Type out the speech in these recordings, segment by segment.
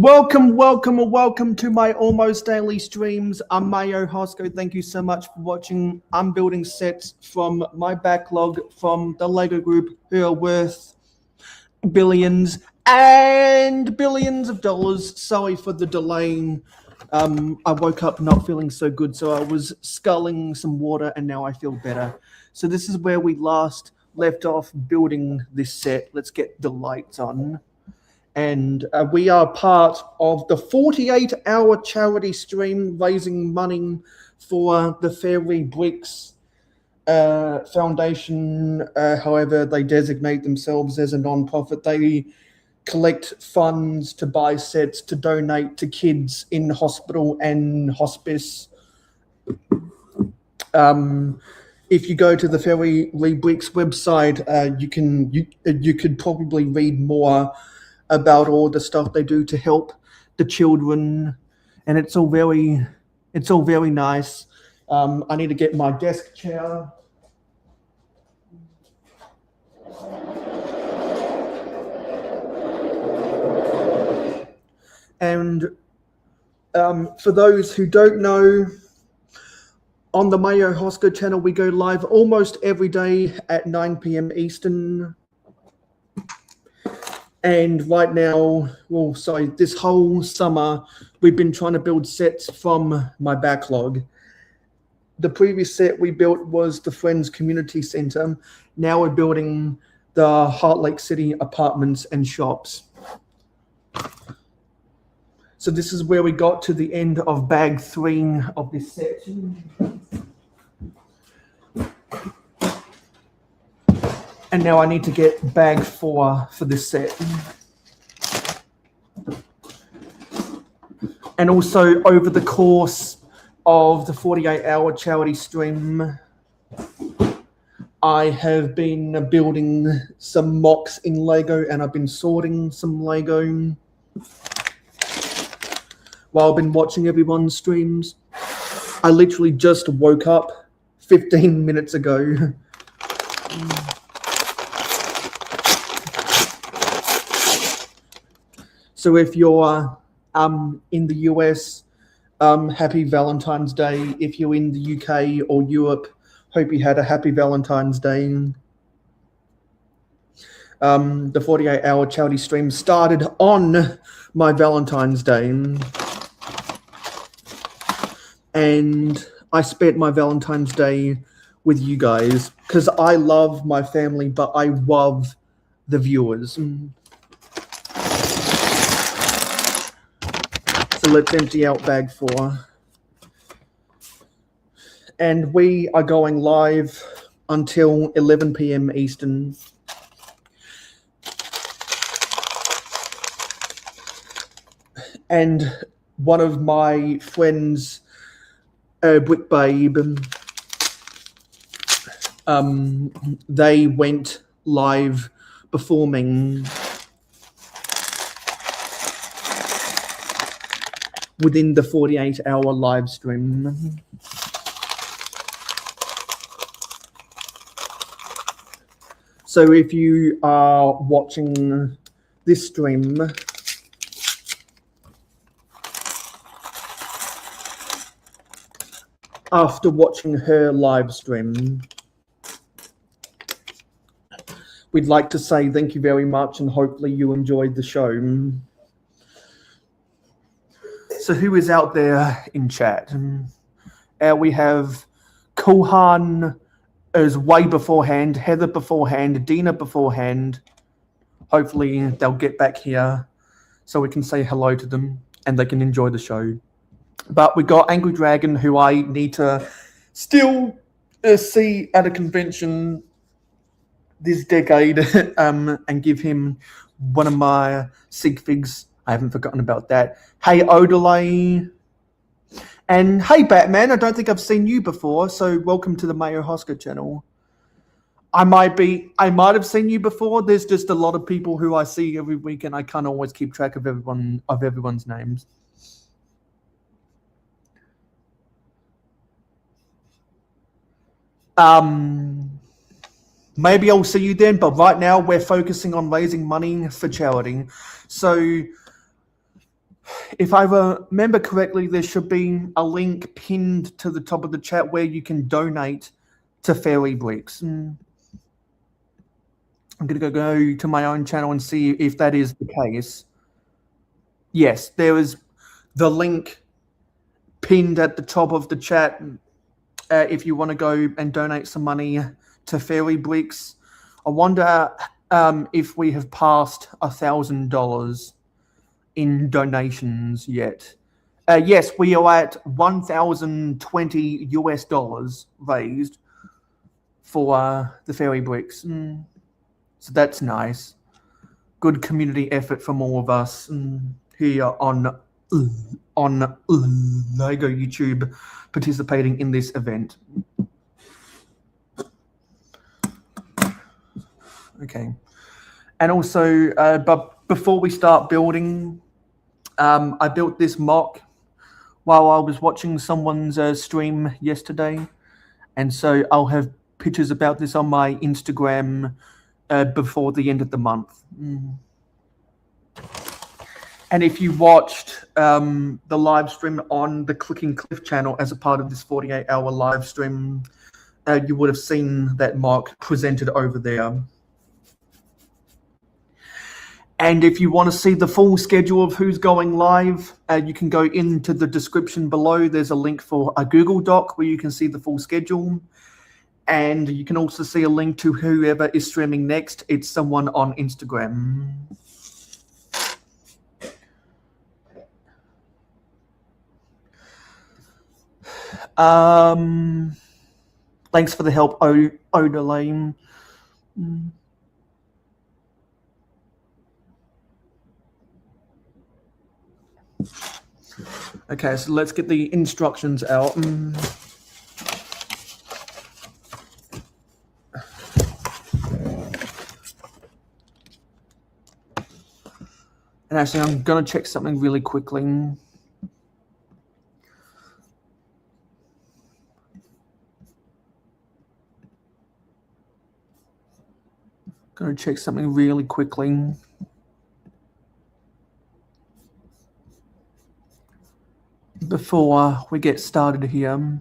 Welcome to my almost daily streams. I'm mayohosko. Thank you so much for watching. I'm building sets from my backlog from the Lego group who are worth billions and billions of dollars. Sorry for the delay. I woke up not feeling so good, so I was sculling some water and now I feel better. So this is where we last left off building this set. Let's get the lights on. And we are part of the 48-hour charity stream raising money for the Fairy Bricks Foundation. However, they designate themselves as a non-profit. They collect funds to buy sets to donate to kids in hospital and hospice. If you go to the Fairy Bricks website, you could probably read more about all the stuff they do to help the children, and it's all very nice. I need to get my desk chair. And for those who don't know, on the mayohosko channel, we go live almost every day at 9 p.m. Eastern. And right now, this whole summer, we've been trying to build sets from my backlog. The previous set we built was the Friends Community Center. Now we're building the Heart Lake City apartments and shops. So this is where we got to the end of bag 3 of this set. And now I need to get bag 4 for this set. And also over the course of the 48-hour charity stream, I have been building some mocks in Lego and I've been sorting some Lego while I've been watching everyone's streams. I literally just woke up 15 minutes ago. So if you're in the US, happy Valentine's Day. If you're in the UK or Europe, hope you had a happy Valentine's Day. The 48-hour charity stream started on my Valentine's Day. And I spent my Valentine's Day with you guys because I love my family, but I love the viewers. So let's empty out bag 4. And we are going live until 11 p.m. Eastern. And one of my friends, Brick Babe, they went live performing within the 48-hour live stream. So if you are watching this stream, after watching her live stream, we'd like to say thank you very much and hopefully you enjoyed the show. So who is out there in chat? We have Kohan is way beforehand, Heather beforehand, Dina beforehand. Hopefully they'll get back here so we can say hello to them and they can enjoy the show. But we got Angry Dragon, who I need to still see at a convention this decade and give him one of my sig figs. I haven't forgotten about that. Hey, Odelay. And hey, Batman. I don't think I've seen you before, so welcome to the mayohosko channel. I might have seen you before. There's just a lot of people who I see every week, and I can't always keep track of everyone's names. Maybe I'll see you then, but right now we're focusing on raising money for charity. So If I remember correctly, there should be a link pinned to the top of the chat where you can donate to Fairy Bricks. I'm going to go to my own channel and see if that is the case. Yes, there is the link pinned at the top of the chat if you want to go and donate some money to Fairy Bricks. I wonder if we have passed $1,000 in donations yet. Yes, we are at $1,020 US raised for the Fairy Bricks. So that's nice. Good community effort from all of us here on Lego YouTube participating in this event. Okay. And also, but before we start building, I built this mock while I was watching someone's stream yesterday. And so I'll have pictures about this on my Instagram before the end of the month. And if you watched the live stream on the Clicking Cliff channel as a part of this 48-hour live stream, you would have seen that mock presented over there. And if you want to see the full schedule of who's going live, you can go into the description below. There's a link for a Google Doc where you can see the full schedule. And you can also see a link to whoever is streaming next. It's someone on Instagram. Thanks for the help, Odalane. Okay, so let's get the instructions out. And actually, I'm going to check something really quickly. Going to check something really quickly. Before we get started here.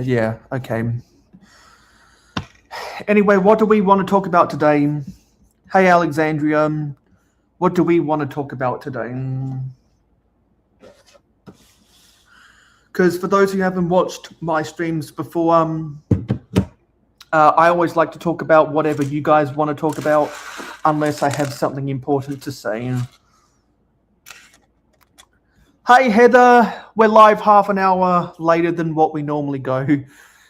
Yeah, okay. Anyway, what do we want to talk about today? Hey, Alexandria, what do we want to talk about today? Because for those who haven't watched my streams before, I always like to talk about whatever you guys want to talk about, unless I have something important to say. Hey, Heather, we're live half an hour later than what we normally go.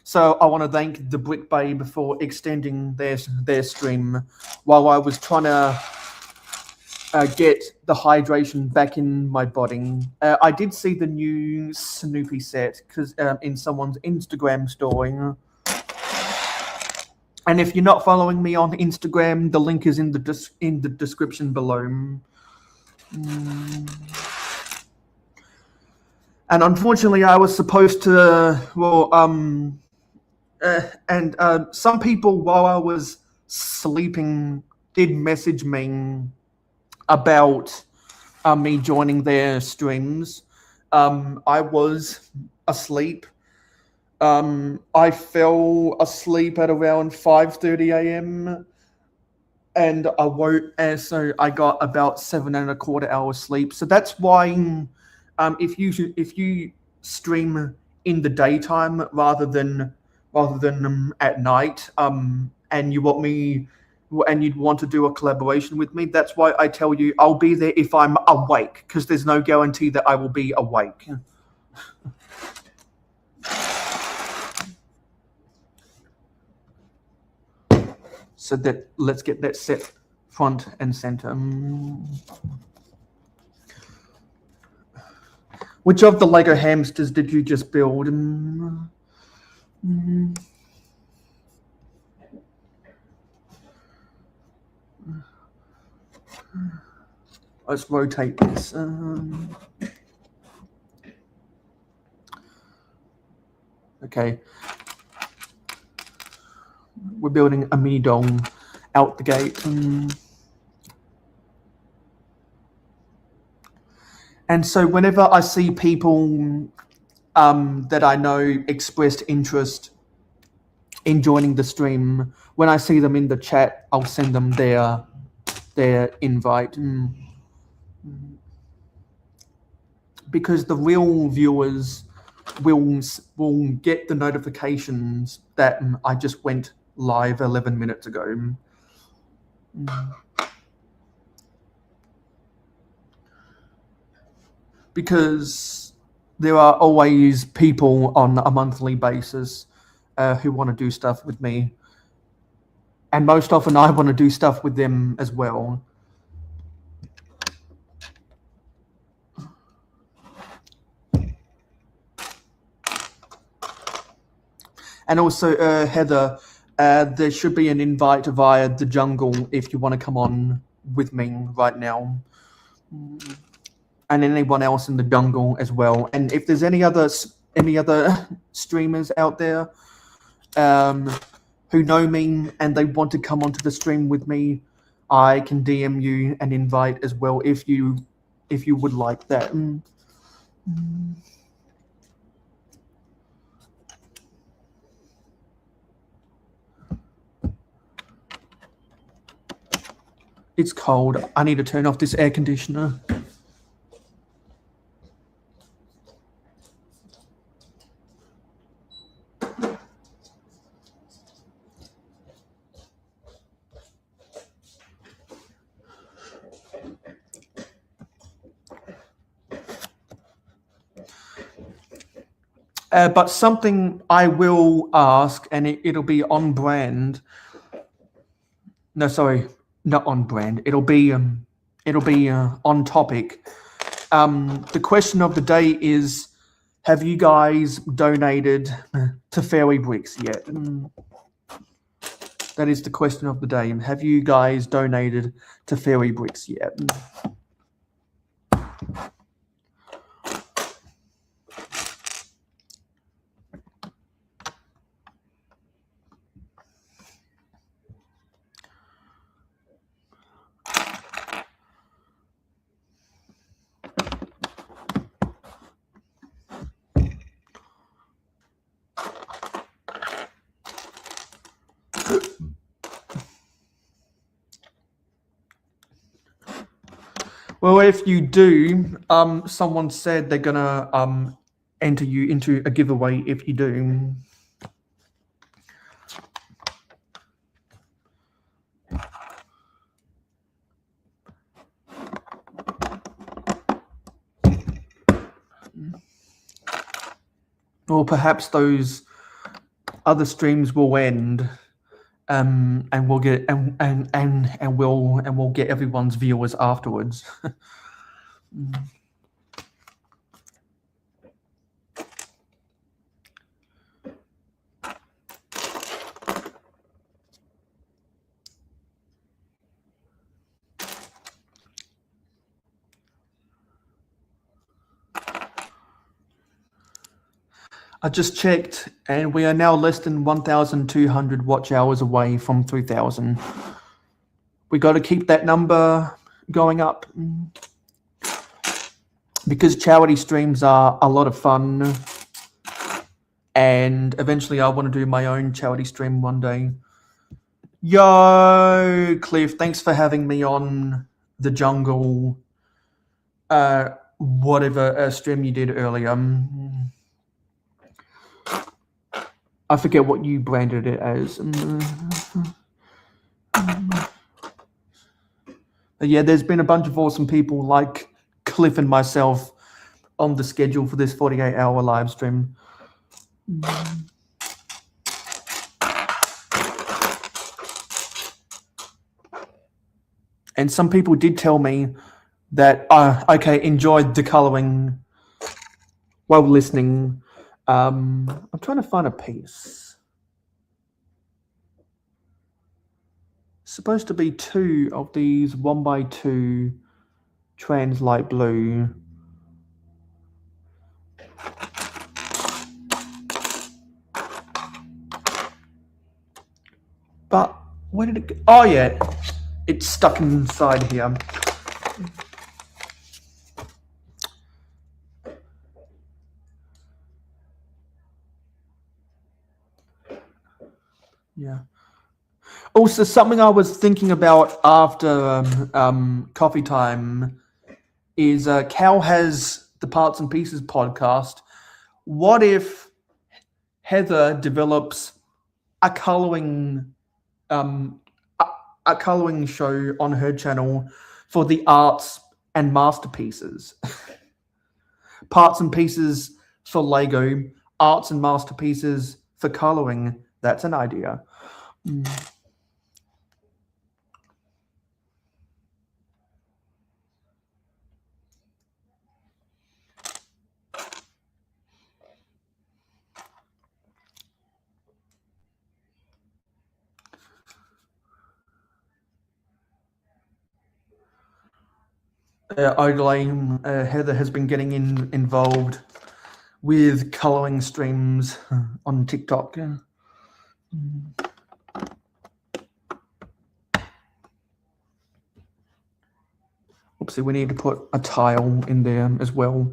So I want to thank the Brick Babe for extending their stream while I was trying to get the hydration back in my body. I did see the new Snoopy set because in someone's Instagram story. And if you're not following me on Instagram, the link is in the description below. And unfortunately, I was supposed to. Some people while I was sleeping did message me about me joining their streams. I was asleep. I fell asleep at around 5:30 a.m. and I woke, and so I got about 7.25 hours sleep. So that's why if you stream in the daytime rather than at night, and you want me. And you'd want to do a collaboration with me, that's why I tell you I'll be there if I'm awake, because there's no guarantee that I will be awake. So let's get that set front and center. Which of the Lego hamsters did you just build? Let's rotate this. Okay. We're building a mini dong out the gate. And so whenever I see people that I know expressed interest in joining the stream, when I see them in the chat, I'll send them their invite. Because the real viewers will get the notifications that I just went live 11 minutes ago. Because there are always people on a monthly basis who want to do stuff with me. And most often I want to do stuff with them as well. And also, Heather, there should be an invite via the jungle if you want to come on with me right now. And anyone else in the jungle as well. And if there's any other streamers out there who know me and they want to come onto the stream with me, I can DM you an invite as well if you would like that. It's cold. I need to turn off this air conditioner. But something I will ask, and it'll be on brand. No, sorry, not on brand. It'll be on topic. The question of the day is: have you guys donated to Fairy Bricks yet? That is the question of the day. Have you guys donated to Fairy Bricks yet? Well, if you do, someone said they're gonna enter you into a giveaway if you do. Or perhaps those other streams will end, and we'll get we'll get everyone's viewers afterwards. I just checked, and we are now less than 1,200 watch hours away from 3,000. We got to keep that number going up because charity streams are a lot of fun, and eventually I want to do my own charity stream one day. Yo, Cliff, thanks for having me on the jungle, whatever stream you did earlier. I forget what you branded it as. But yeah, there's been a bunch of awesome people like Cliff and myself on the schedule for this 48-hour live stream. And some people did tell me that, okay, enjoyed the coloring while listening. I'm trying to find a piece. Supposed to be 2 of these 1x2 trans light blue. But where did it go? Oh yeah, it's stuck inside here. Yeah. Also, something I was thinking about after coffee time is Cal has the Parts and Pieces podcast. What if Heather develops a coloring a coloring show on her channel for the arts and masterpieces? Parts and pieces for Lego, arts and masterpieces for coloring. That's an idea. Heather has been getting involved with coloring streams on TikTok. Oopsie, we need to put a tile in there as well.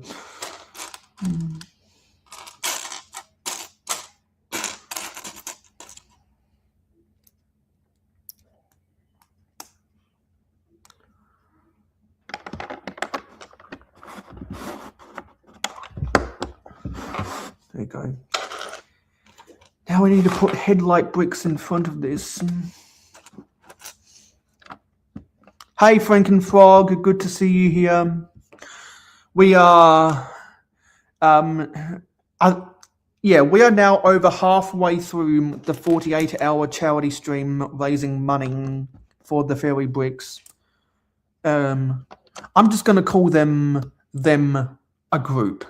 There you go. Now we need to put headlight bricks in front of this. Hey, Frankenfrog, good to see you here. We are, we are now over halfway through the 48-hour charity stream raising money for the fairy bricks. I'm just going to call them a group.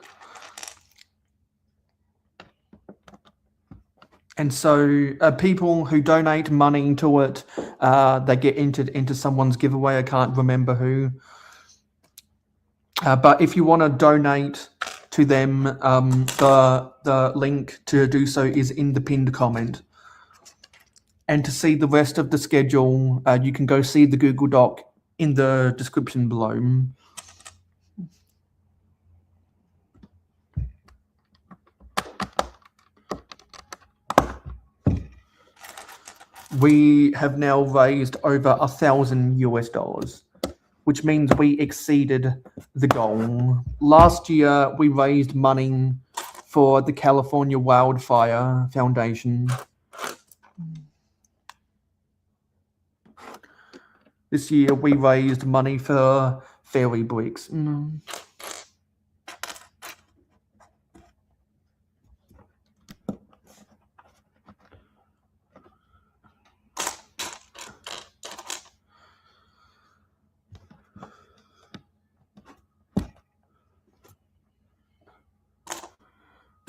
And so people who donate money to it, they get entered into someone's giveaway. I can't remember who. But if you want to donate to them, the link to do so is in the pinned comment. And to see the rest of the schedule, you can go see the Google Doc in the description below. We have now raised over $1,000 US, which means we exceeded the goal. Last year, we raised money for the California Wildfire Foundation. This year, we raised money for fairy bricks.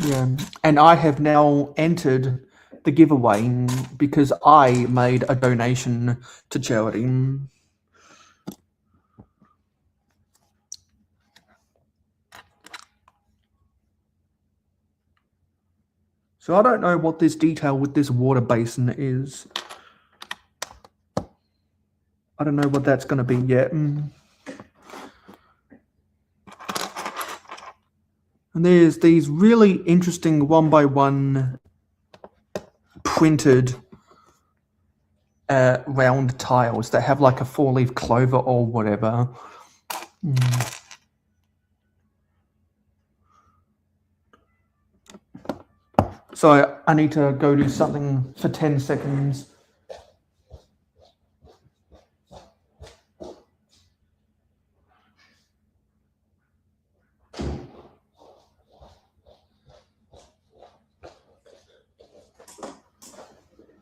Yeah, and I have now entered the giveaway because I made a donation to charity. So I don't know what this detail with this water basin is. I don't know what that's going to be yet. And there's these really interesting 1x1 printed round tiles that have like a 4-leaf clover or whatever. So I need to go do something for 10 seconds.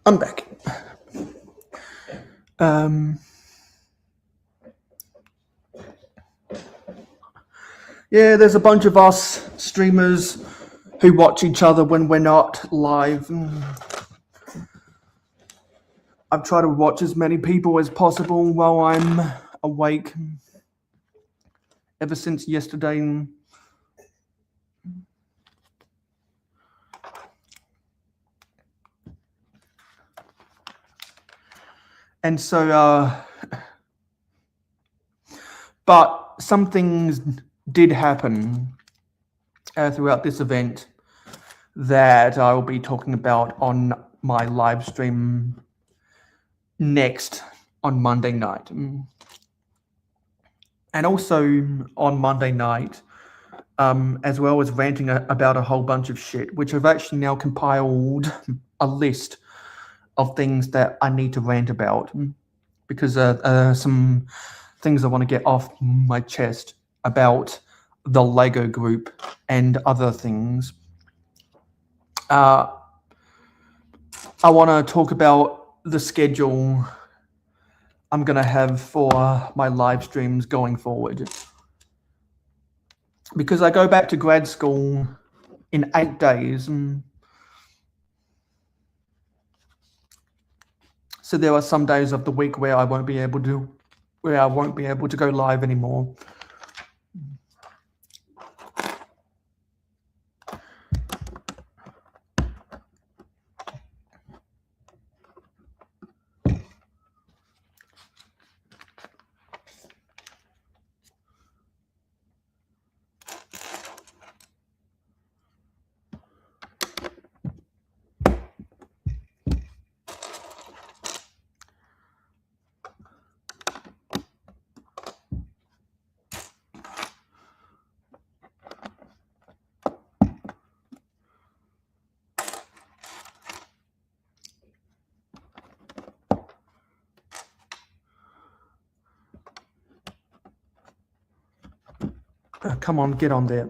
I'm back. Yeah, there's a bunch of us streamers who watch each other when we're not live. I've tried to watch as many people as possible while I'm awake ever since yesterday. And so, but some things did happen throughout this event that I will be talking about on my live stream next on Monday night. And also on Monday night, as well as ranting about a whole bunch of shit, which I've actually now compiled a list of things that I need to rant about, because some things I want to get off my chest about the Lego group and other things. I want to talk about the schedule I'm going to have for my live streams going forward, because I go back to grad school in 8 days. So there are some days of the week where I won't be able to go live anymore. Come on, get on there.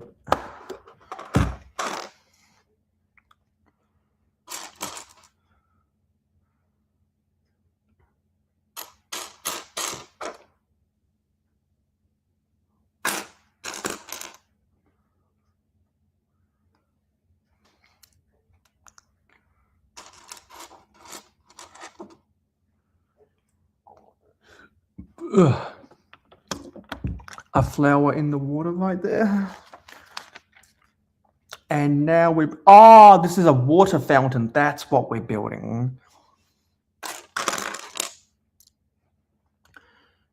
Ugh. A flower in the water right there. And now this is a water fountain. That's what we're building.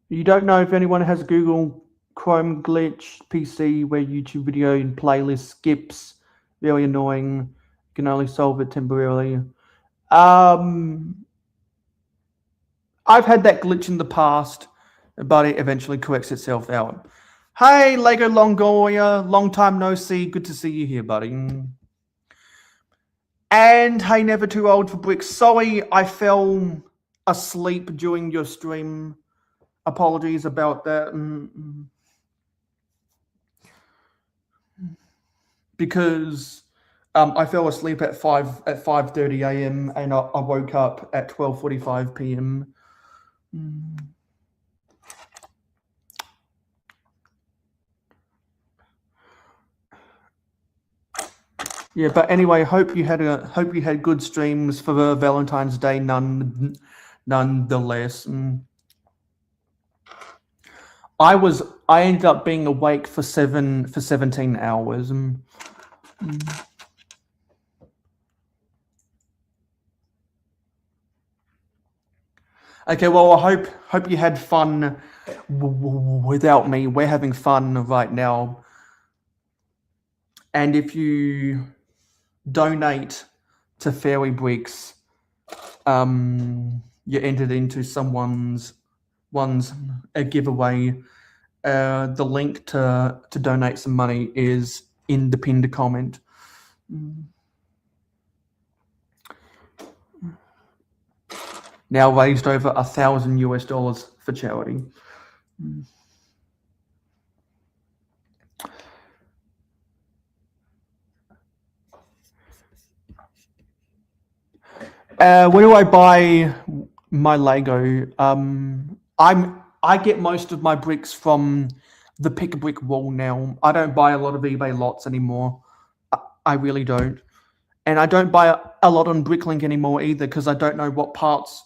You don't know if anyone has a Google Chrome glitch PC where YouTube video and playlist skips. Very annoying. You can only solve it temporarily. I've had that glitch in the past, but it eventually corrects itself out. Hey, Lego Longoria, long time no see. Good to see you here, buddy. And hey, Never Too Old for Bricks. Sorry, I fell asleep during your stream. Apologies about that. Because I fell asleep at 5:30 a.m. and I woke up at 12:45 p.m. Yeah, but anyway, hope you had good streams for Valentine's Day, nonetheless. I ended up being awake for 17 hours. Okay, well, I hope you had fun without me. We're having fun right now. And if you donate to Fairy Bricks, you entered into someone's a giveaway. The link to donate some money is in the pinned comment. Now raised over $1,000 for charity. Where do I buy my Lego? I get most of my bricks from the Pick a Brick wall now. I don't buy a lot of eBay lots anymore. I really don't. And I don't buy a lot on Bricklink anymore either, because I don't know what parts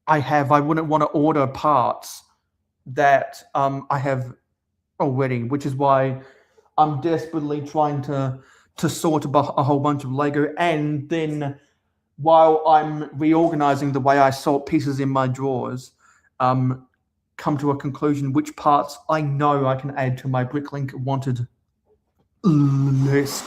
I have. I wouldn't want to order parts that I have already, which is why I'm desperately trying to sort a whole bunch of Lego and then while I'm reorganizing the way I sort pieces in my drawers, come to a conclusion which parts I know I can add to my Bricklink wanted list.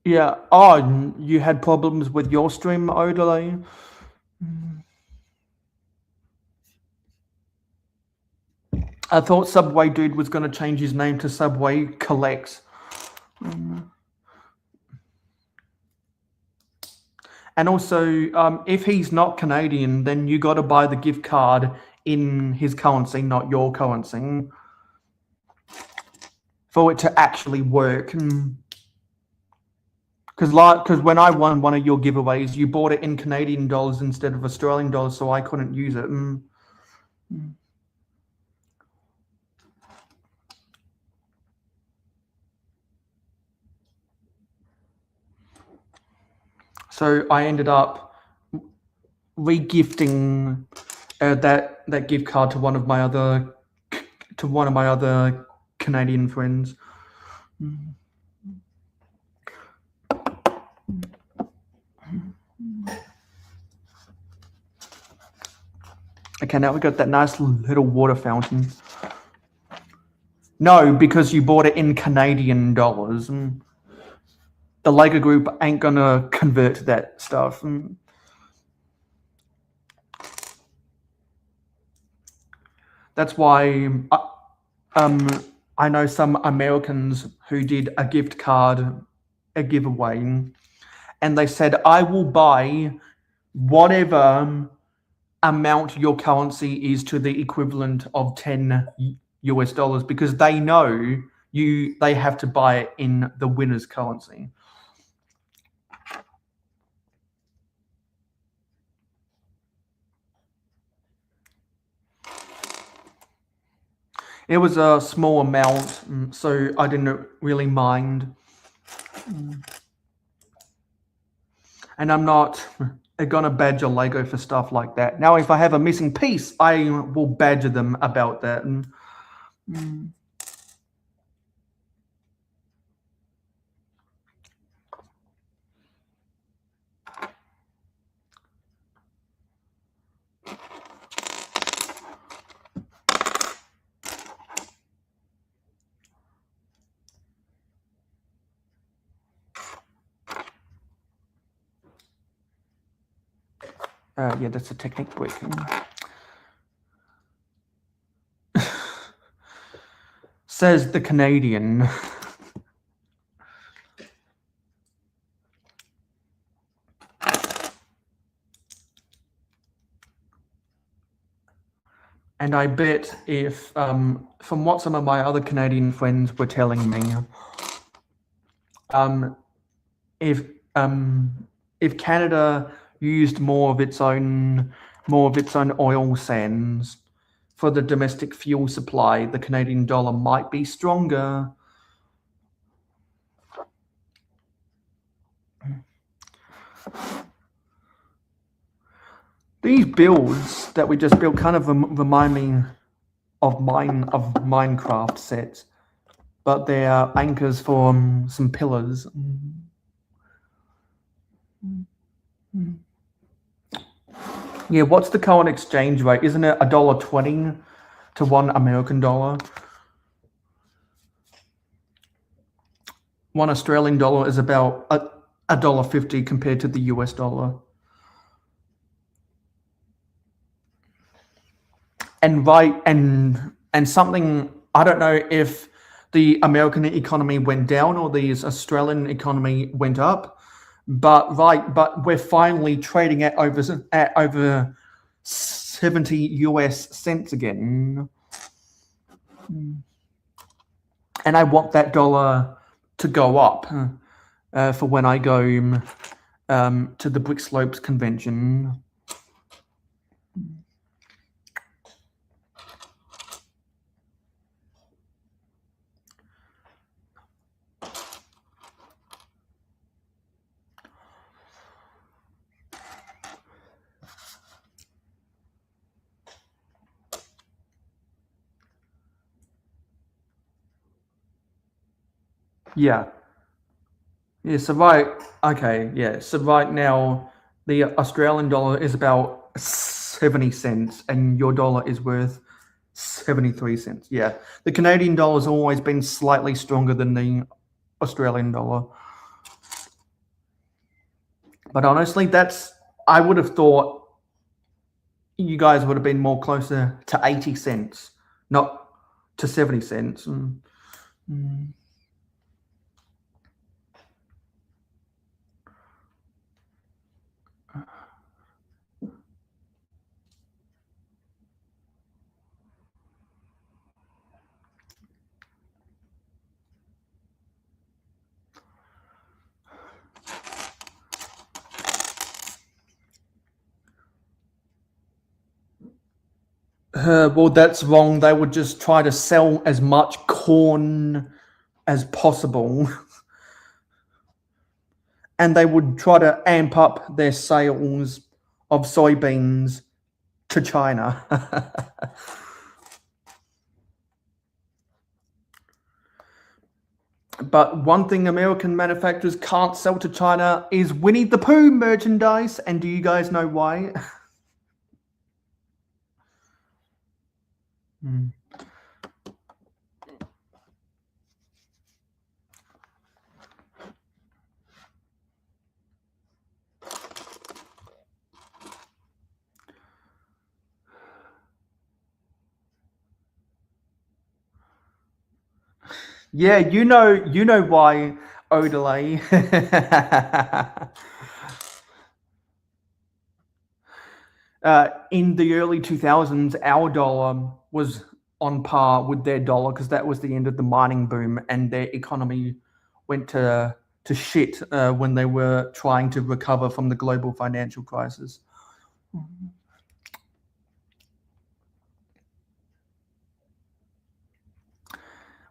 Yeah. Oh, you had problems with your stream, Odile? I thought Subway Dude was going to change his name to Subway Collects. And also, if he's not Canadian, then you got to buy the gift card in his currency, not your currency, for it to actually work. Because when I won one of your giveaways, you bought it in Canadian dollars instead of Australian dollars, so I couldn't use it. So I ended up regifting that gift card to one of my other Canadian friends. Okay, now we got that nice little water fountain. No, because you bought it in Canadian dollars. The Laker Group ain't gonna convert that stuff. That's why I know some Americans who did a gift card, a giveaway, and they said, I will buy whatever amount your currency is to the equivalent of 10 US dollars, because they know they have to buy it in the winner's currency. It was a small amount, so I didn't really mind. And I'm not gonna badger Lego for stuff like that. Now, if I have a missing piece, I will badger them about that. Yeah, that's a technique brick. Says the Canadian. And I bet if, from what some of my other Canadian friends were telling me, if Canada used more of its own oil sands for the domestic fuel supply, the Canadian dollar might be stronger. These builds that we just built kind of remind me of Minecraft sets, but they're anchors for some pillars. Yeah, what's the current exchange rate? Isn't it $1.20 to $1 American dollar? $1 Australian dollar is about $1.50 compared to the US dollar. And something, I don't know if the American economy went down or the Australian economy went up, but we're finally trading at over 70 US cents again. And I want that dollar to go up for when I go to the Brick Slopes convention. Yeah. Yeah, so right, okay, yeah. So right now, the Australian dollar is about 70 cents, and your dollar is worth 73 cents. Yeah. The Canadian dollar has always been slightly stronger than the Australian dollar. But honestly, I would have thought you guys would have been more closer to 80 cents, not to 70 cents. Mm. Well, that's wrong. They would just try to sell as much corn as possible, and they would try to amp up their sales of soybeans to China. But one thing American manufacturers can't sell to China is Winnie the Pooh merchandise. And do you guys know why? Hmm. Yeah, you know why, Odelay. In the early 2000s, our dollar was on par with their dollar because that was the end of the mining boom, and their economy went to shit when they were trying to recover from the global financial crisis.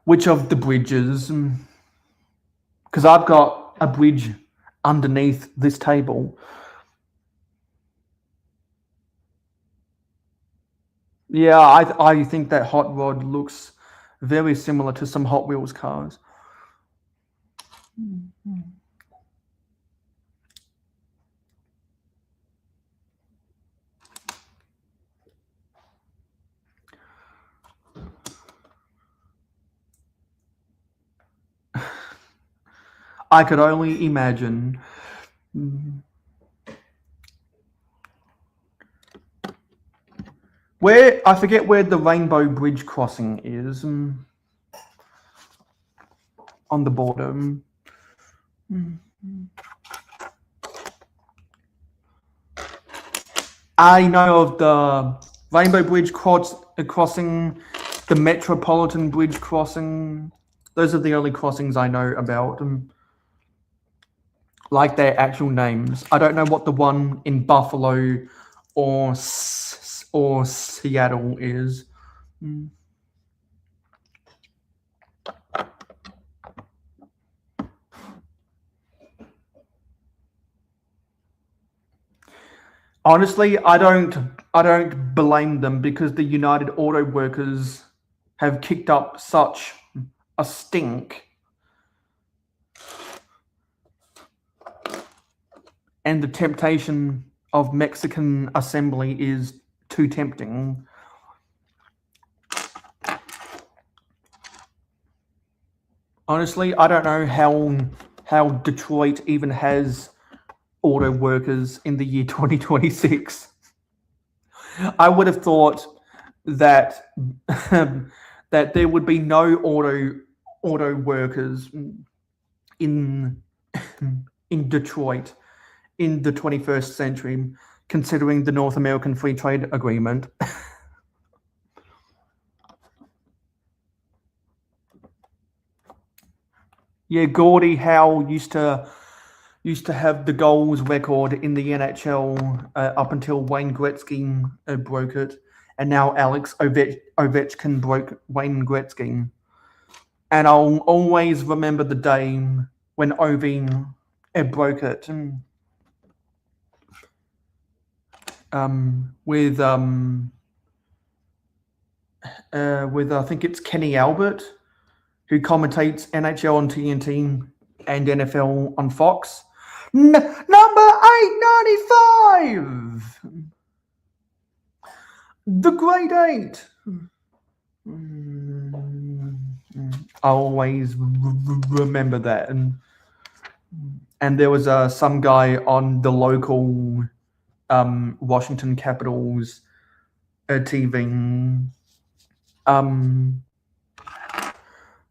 Which of the bridges? Because I've got a bridge underneath this table. Yeah, I think that hot rod looks very similar to some Hot Wheels cars. I could only imagine. Where I forget where the Rainbow Bridge crossing is on the border. I know of the Rainbow Bridge crossing, the Metropolitan Bridge crossing. Those are the only crossings I know about. Like their actual names. I don't know what the one in Buffalo or Seattle is. Honestly, I don't blame them because the United Auto Workers have kicked up such a stink, and the temptation of Mexican assembly is too tempting. Honestly, I don't know how Detroit even has auto workers in the year 2026. I would have thought that that there would be no auto workers in in Detroit in the 21st century, considering the North American Free Trade Agreement. Yeah, Gordie Howe used to have the goals record in the NHL up until Wayne Gretzky broke it, and now Alex Ovechkin broke Wayne Gretzky. And I'll always remember the day when Ovi broke it. With with I think it's Kenny Albert, who commentates NHL on TNT and NFL on Fox. Number 895! The Great Eight. I always remember that. And there was some guy on the local Washington Capitals TV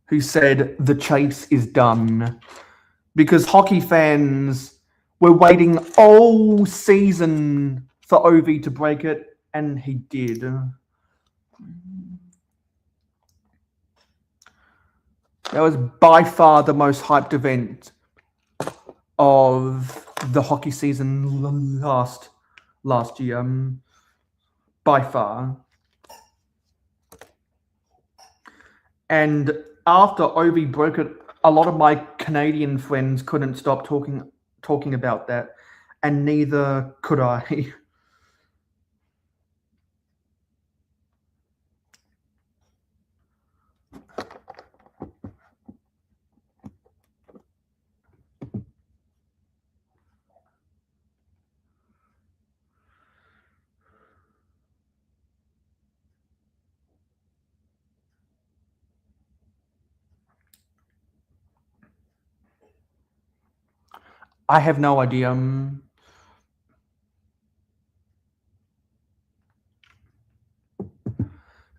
who said the chase is done because hockey fans were waiting all season for Ovi to break it, and he did. That was by far the most hyped event of the hockey season last year, by far. And after Ovi broke it, a lot of my Canadian friends couldn't stop talking about that, and neither could I. I have no idea.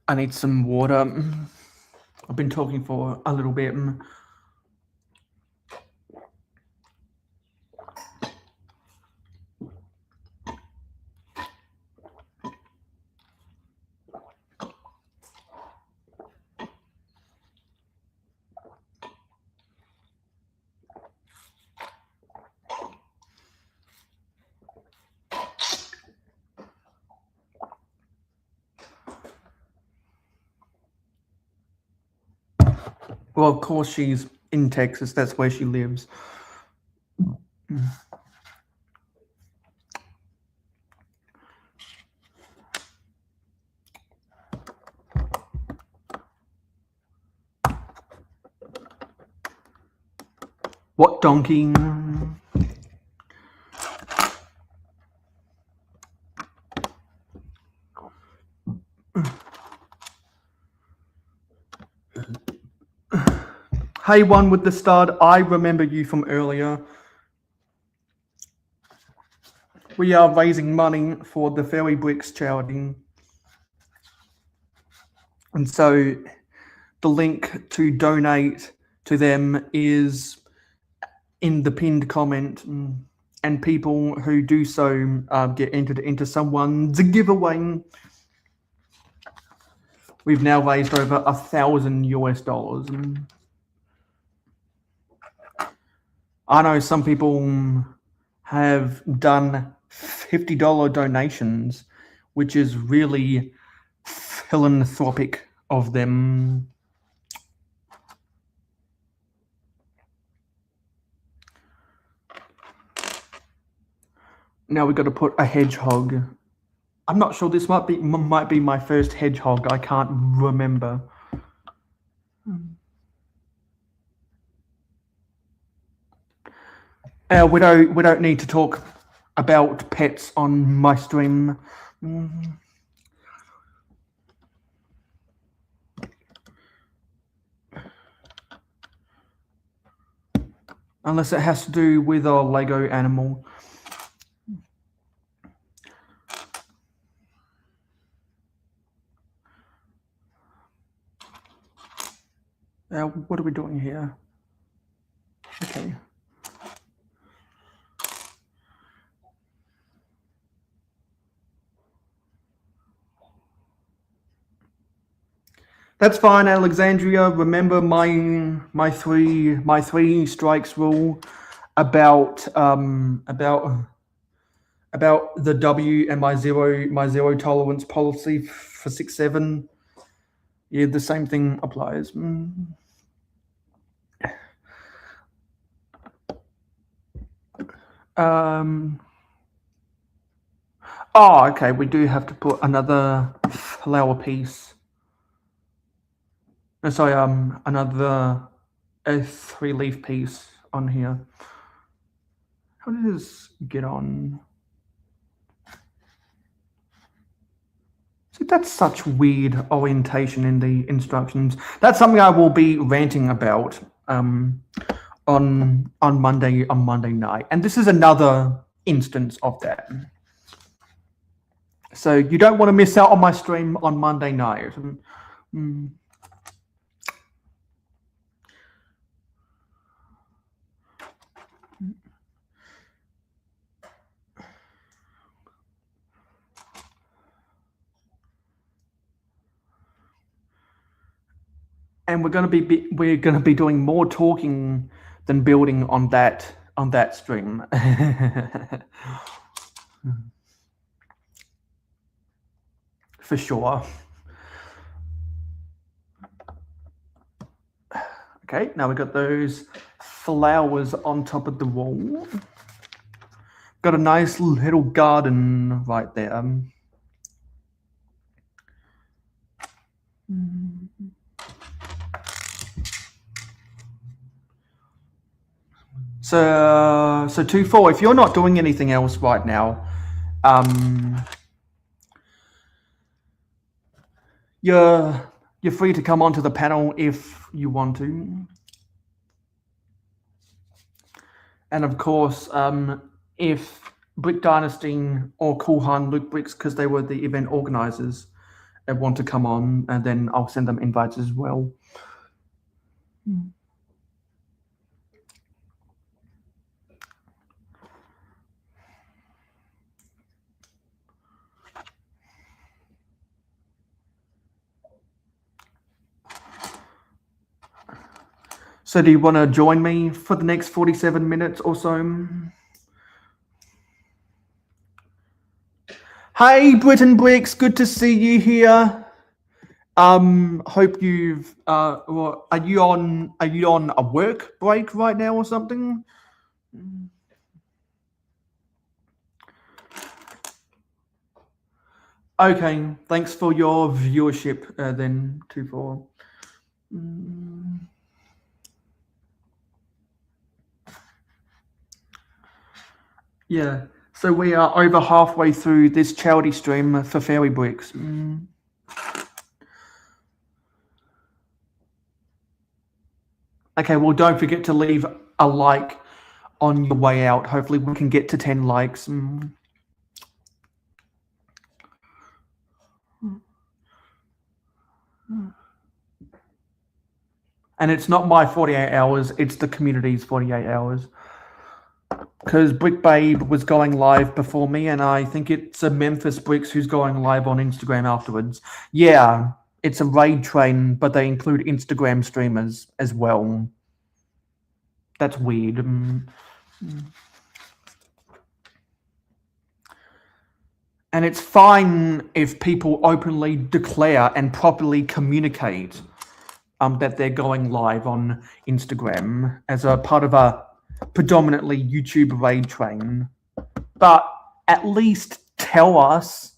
I need some water. I've been talking for a little bit. Well, of course, she's in Texas. That's where she lives. What donkey? Hey, one with the stud, I remember you from earlier. We are raising money for the Fairy Bricks charity. And so the link to donate to them is in the pinned comment. And people who do so get entered into someone's giveaway. We've now raised over $1,000 US. I know some people have done $50 donations, which is really philanthropic of them. Now we've got to put a hedgehog. I'm not sure, this might be my first hedgehog. I can't remember. We don't need to talk about pets on my stream. Unless it has to do with a Lego animal. What are we doing here? Okay. That's fine, Alexandria. Remember my three strikes rule about the W and my zero tolerance policy for 6-7. Yeah, the same thing applies. Oh, okay. We do have to put another flower piece. Sorry, another a 3-leaf piece on here. How does this get on? See, that's such weird orientation in the instructions. That's something I will be ranting about on Monday night, and this is another instance of that. So you don't want to miss out on my stream on Monday night. And we're going to be doing more talking than building on that stream. For sure. Okay, now we've got those flowers on top of the wall. Got a nice little garden right there. So 2-4, if you're not doing anything else right now, you're free to come onto the panel if you want to. And of course, if Brick Dynasty or Coolhan Luke Bricks, because they were the event organizers, want to come on, and then I'll send them invites as well. So do you want to join me for the next 47 minutes or so? Hey, Britain Bricks, good to see you here. Hope you've well, are you on a work break right now or something? Okay, thanks for your viewership then, 2-4. Yeah, so we are over halfway through this charity stream for Fairy Bricks. Okay, well, don't forget to leave a like on your way out. Hopefully we can get to 10 likes. And it's not my 48 hours, it's the community's 48 hours. Because Brick Babe was going live before me, and I think it's a Memphis Bricks who's going live on Instagram afterwards. Yeah, it's a raid train, but they include Instagram streamers as well. That's weird. And it's fine if people openly declare and properly communicate that they're going live on Instagram as a part of a predominantly YouTube raid train. But at least tell us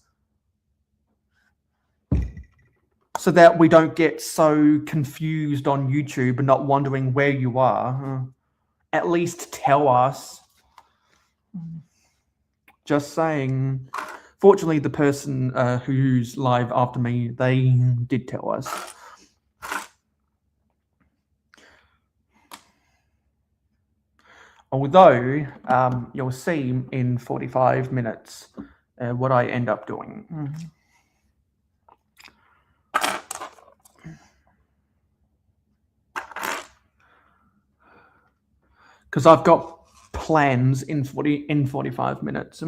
so that we don't get so confused on YouTube and not wondering where you are. At least tell us. Just saying. Fortunately, the person who's live after me, they did tell us. Although, you'll see in 45 minutes what I end up doing. Because I've got plans in 45 minutes.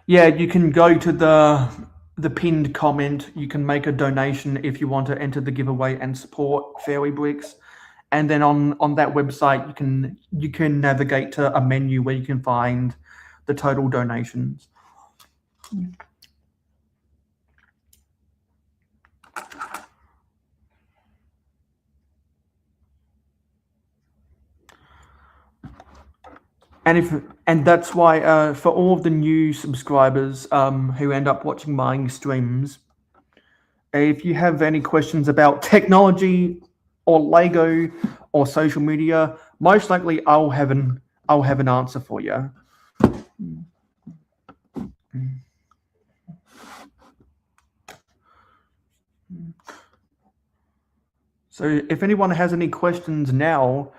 Yeah, you can go to the pinned comment. You can make a donation if you want to enter the giveaway and support Fairy Bricks. And then on that website, you can navigate to a menu where you can find the total donations. And that's why for all of the new subscribers who end up watching my streams, if you have any questions about technology or Lego or social media, most likely I'll have an answer for you. So if anyone has any questions now,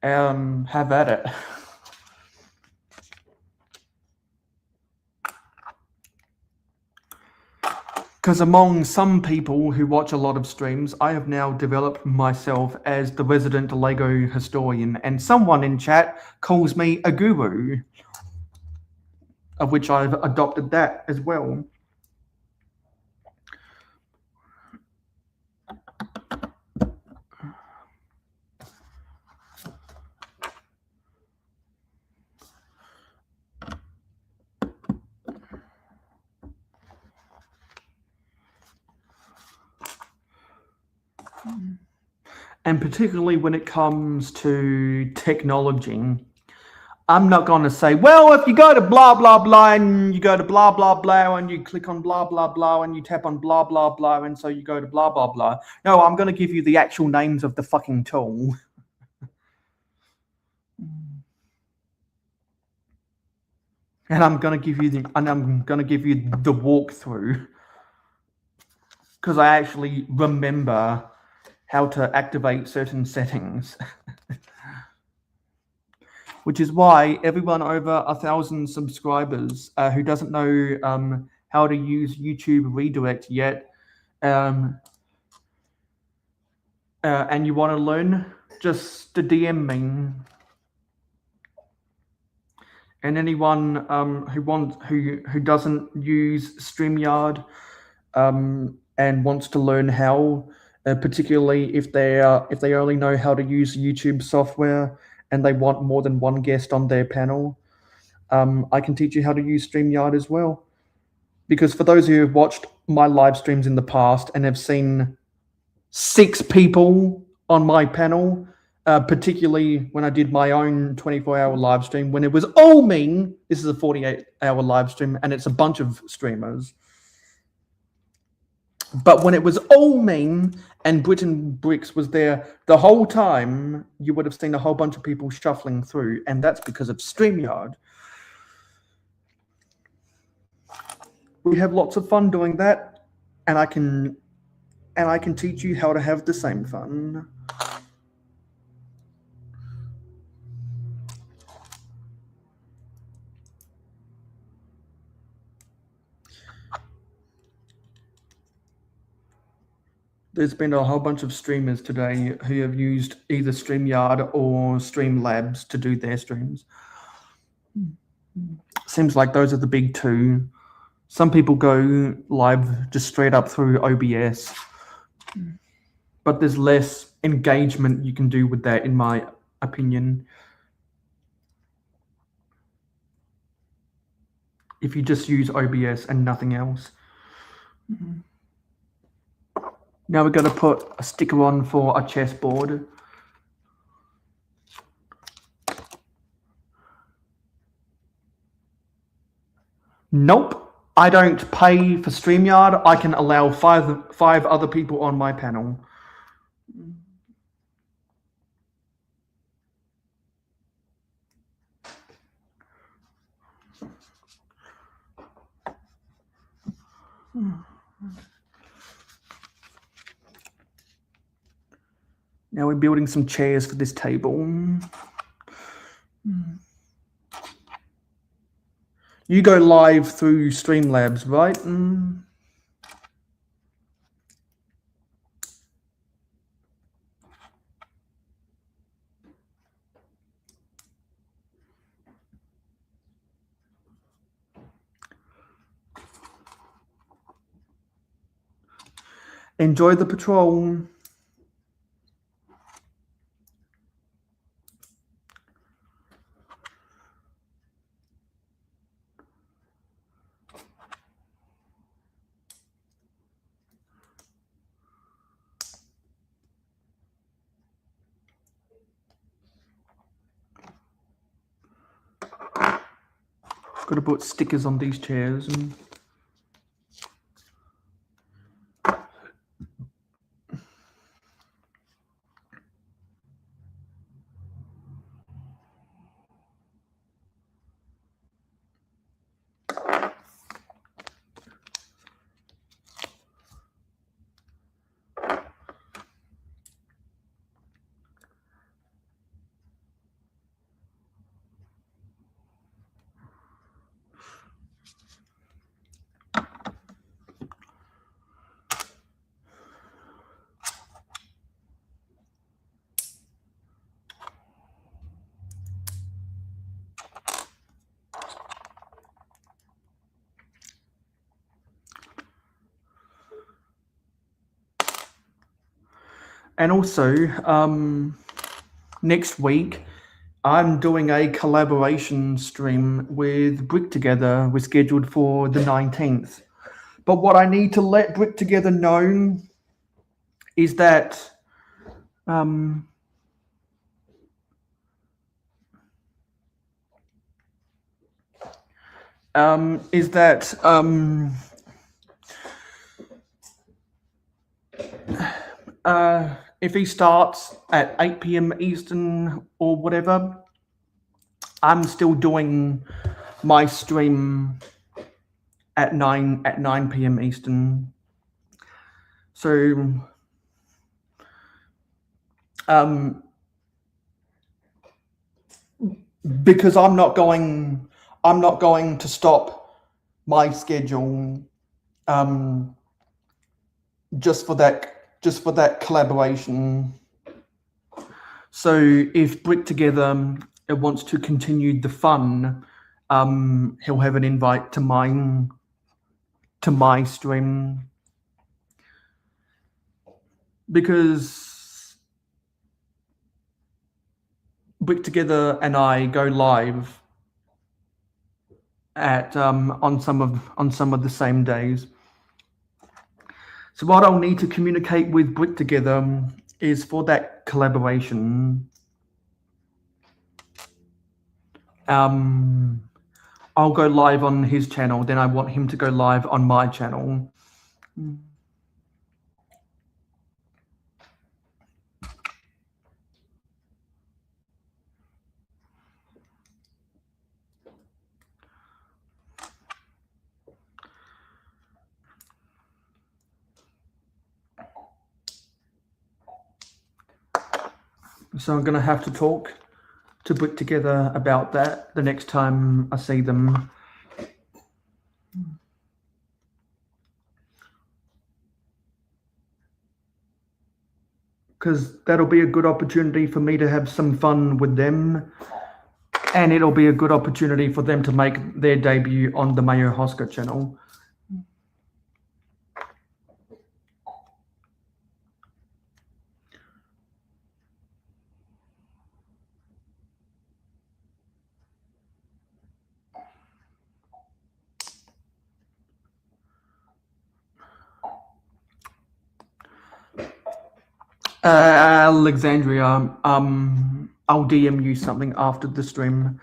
have at it. Because among some people who watch a lot of streams, I have now developed myself as the resident Lego historian, and someone in chat calls me a guru, of which I've adopted that as well. And particularly when it comes to technology, I'm not going to say, well, if you go to blah, blah, blah, and you go to blah, blah, blah, and you click on blah, blah, blah, and you tap on blah, blah, blah, and so you go to blah, blah, blah. No, I'm going to give you the actual names of the fucking tool. And I'm going to give you the walkthrough, because I actually remember how to activate certain settings. Which is why everyone over 1,000 subscribers who doesn't know how to use YouTube Redirect yet, and you want to learn, just to DM me. And anyone who doesn't use StreamYard and wants to learn how, particularly if they only know how to use YouTube software and they want more than one guest on their panel, I can teach you how to use StreamYard as well. Because for those who have watched my live streams in the past and have seen 6 people on my panel, particularly when I did my own 24-hour live stream, when it was all me, this is a 48-hour live stream and it's a bunch of streamers. But when it was all me and Britain Bricks was there the whole time, you would have seen a whole bunch of people shuffling through, and that's because of StreamYard. We have lots of fun doing that, and I can teach you how to have the same fun. There's been a whole bunch of streamers today who have used either StreamYard or Streamlabs to do their streams. Seems like those are the big two. Some people go live just straight up through OBS, but there's less engagement you can do with that, in my opinion. If you just use OBS and nothing else. Now we're going to put a sticker on for a chessboard. Nope, I don't pay for StreamYard. I can allow five other people on my panel. Now we're building some chairs for this table. You go live through Streamlabs, right? Enjoy the patrol. Got to put stickers on these chairs. And also, next week, I'm doing a collaboration stream with Brick Together. We're scheduled for the 19th. But what I need to let Brick Together know is that if he starts at 8 p.m. Eastern or whatever, I'm still doing my stream at 9 p.m. Eastern. So because I'm not going to stop my schedule just for that collaboration. So if Brick Together wants to continue the fun, he'll have an invite to my stream, because Brick Together and I go live at on some of the same days. So what I'll need to communicate with Brick Together is for that collaboration. I'll go live on his channel, then I want him to go live on my channel. So I'm going to have to talk to Brick Together about that the next time I see them. Because that'll be a good opportunity for me to have some fun with them. And it'll be a good opportunity for them to make their debut on the Mayohosko channel. Alexandria, I'll DM you something after the stream.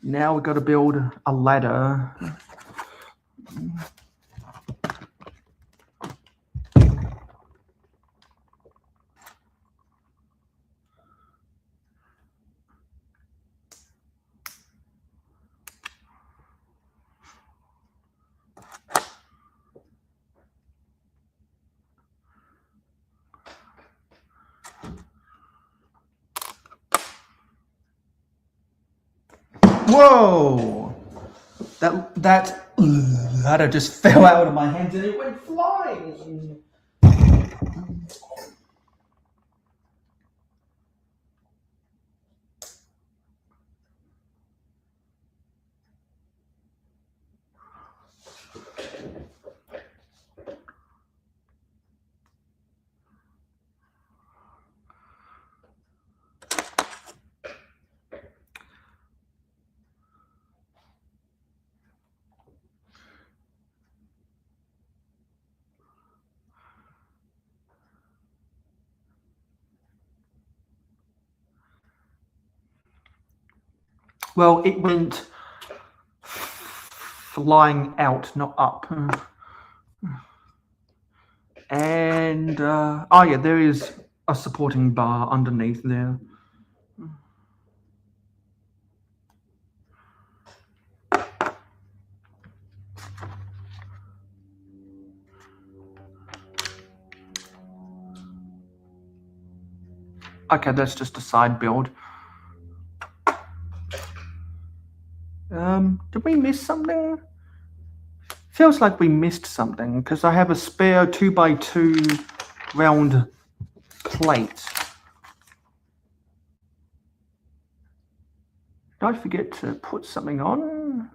Now we've got to build a ladder. Whoa! That ladder just fell out of my hands and it went flying. Well, it went flying out, not up. And, oh yeah, there is a supporting bar underneath there. Okay, that's just a side build. Did we miss something? Feels like we missed something, because I have a spare 2x2 round plate. Did I forget to put something on?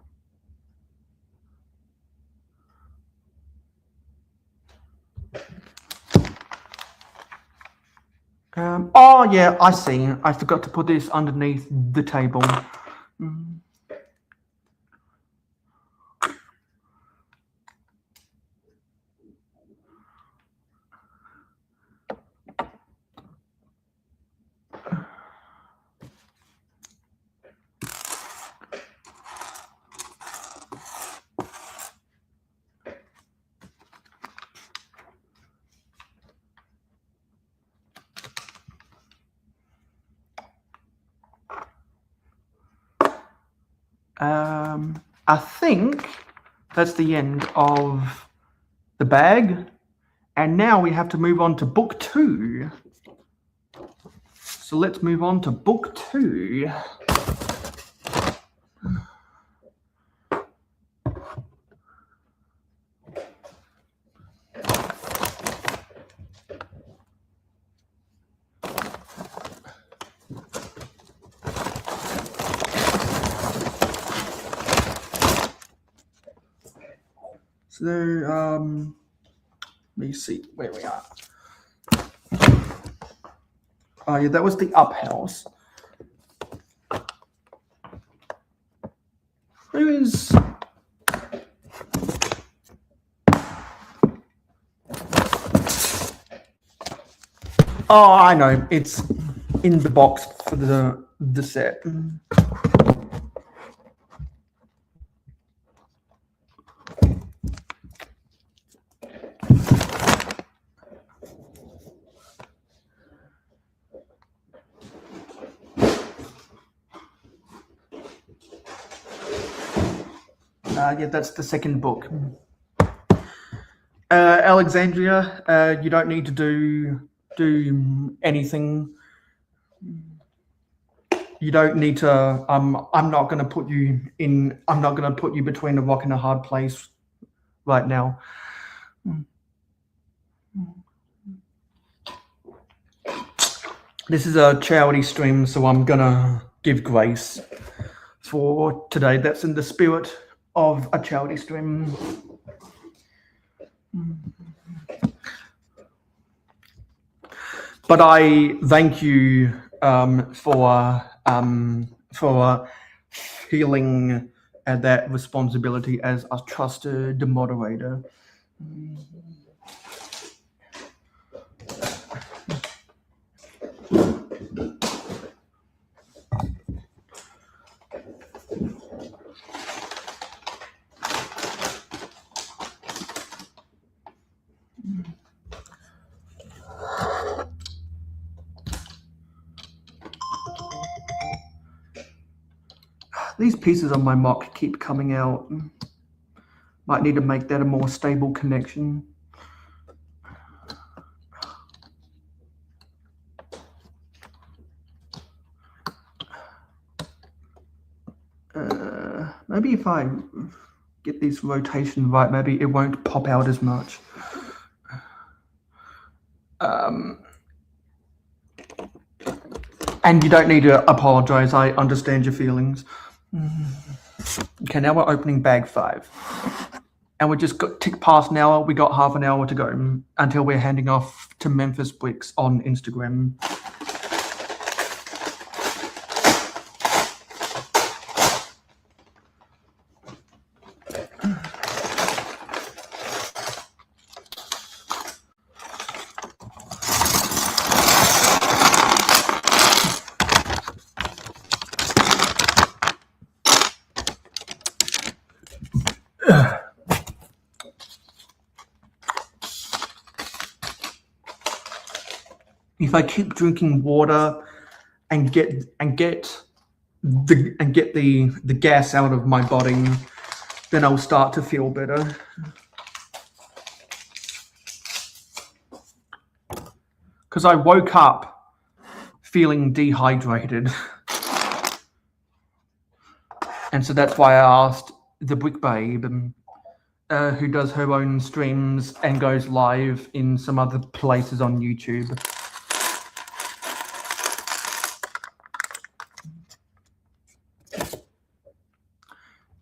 Oh yeah, I see. I forgot to put this underneath the table. I think that's the end of the bag. And now we have to move on to book 2. So let's move on to book 2. So, let me see where we are. Oh yeah, that was the up house. Where is... Oh, I know. It's in the box for the set. Yeah, that's the second book. Alexandria, you don't need to do anything. You don't need to. I'm not going to put you in. I'm not going to put you between a rock and a hard place right now. This is a charity stream, so I'm gonna give grace for today. That's in the spirit of a charity stream. But I thank you for feeling that responsibility as a trusted moderator. These pieces on my mock keep coming out. Might need to make that a more stable connection. Maybe if I get this rotation right, maybe it won't pop out as much. And you don't need to apologize. I understand your feelings. Okay, now we're opening bag 5. And we just got tick past an hour. We got half an hour to go until we're handing off to Memphis Bricks on Instagram. If I keep drinking water and get the gas out of my body, then I'll start to feel better. Because I woke up feeling dehydrated. And so that's why I asked the Brick Babe, who does her own streams and goes live in some other places on YouTube.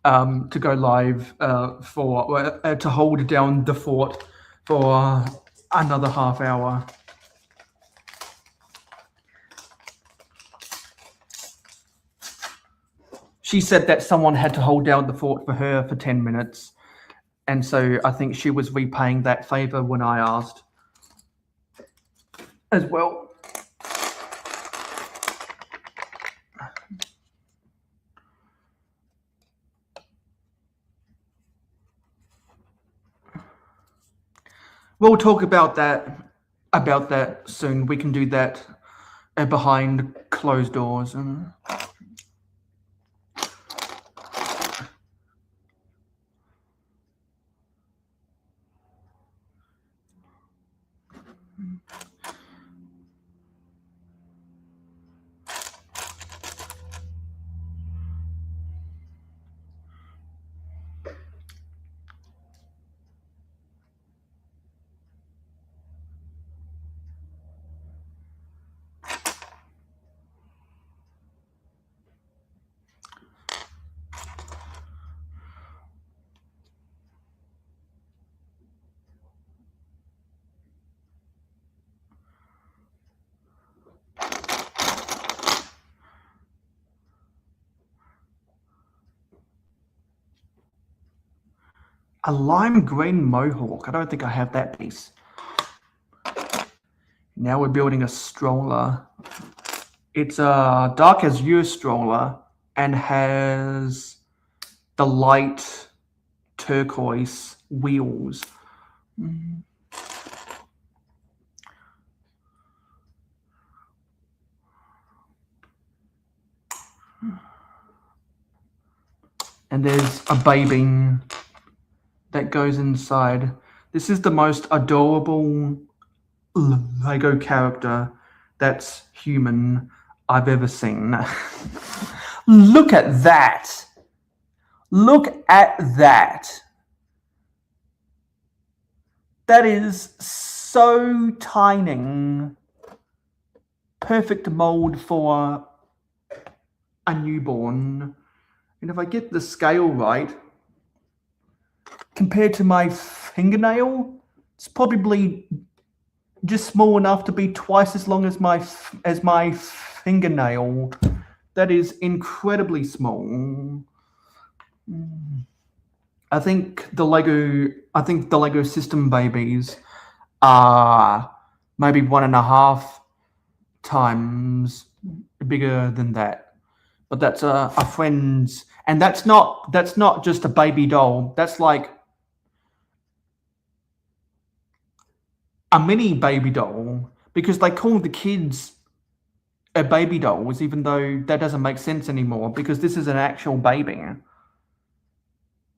To go live to hold down the fort for another half hour. She said that someone had to hold down the fort for her for 10 minutes. And so I think she was repaying that favor when I asked as well. We'll talk about that soon. We can do that behind closed doors. A lime green mohawk. I don't think I have that piece. Now we're building a stroller. It's a dark azure stroller and has the light turquoise wheels. And there's a baby that goes inside. This is the most adorable Lego character that's human I've ever seen. Look at that. Look at that. That is so tiny. Perfect mold for a newborn. And if I get the scale right, compared to my fingernail, it's probably just small enough to be twice as long as my fingernail. That is incredibly small. I think the Lego system babies are maybe 1.5 times bigger than that. But that's a friend's, and that's not just a baby doll. That's like a mini baby doll, because they call the kids a baby dolls, even though that doesn't make sense anymore, because this is an actual baby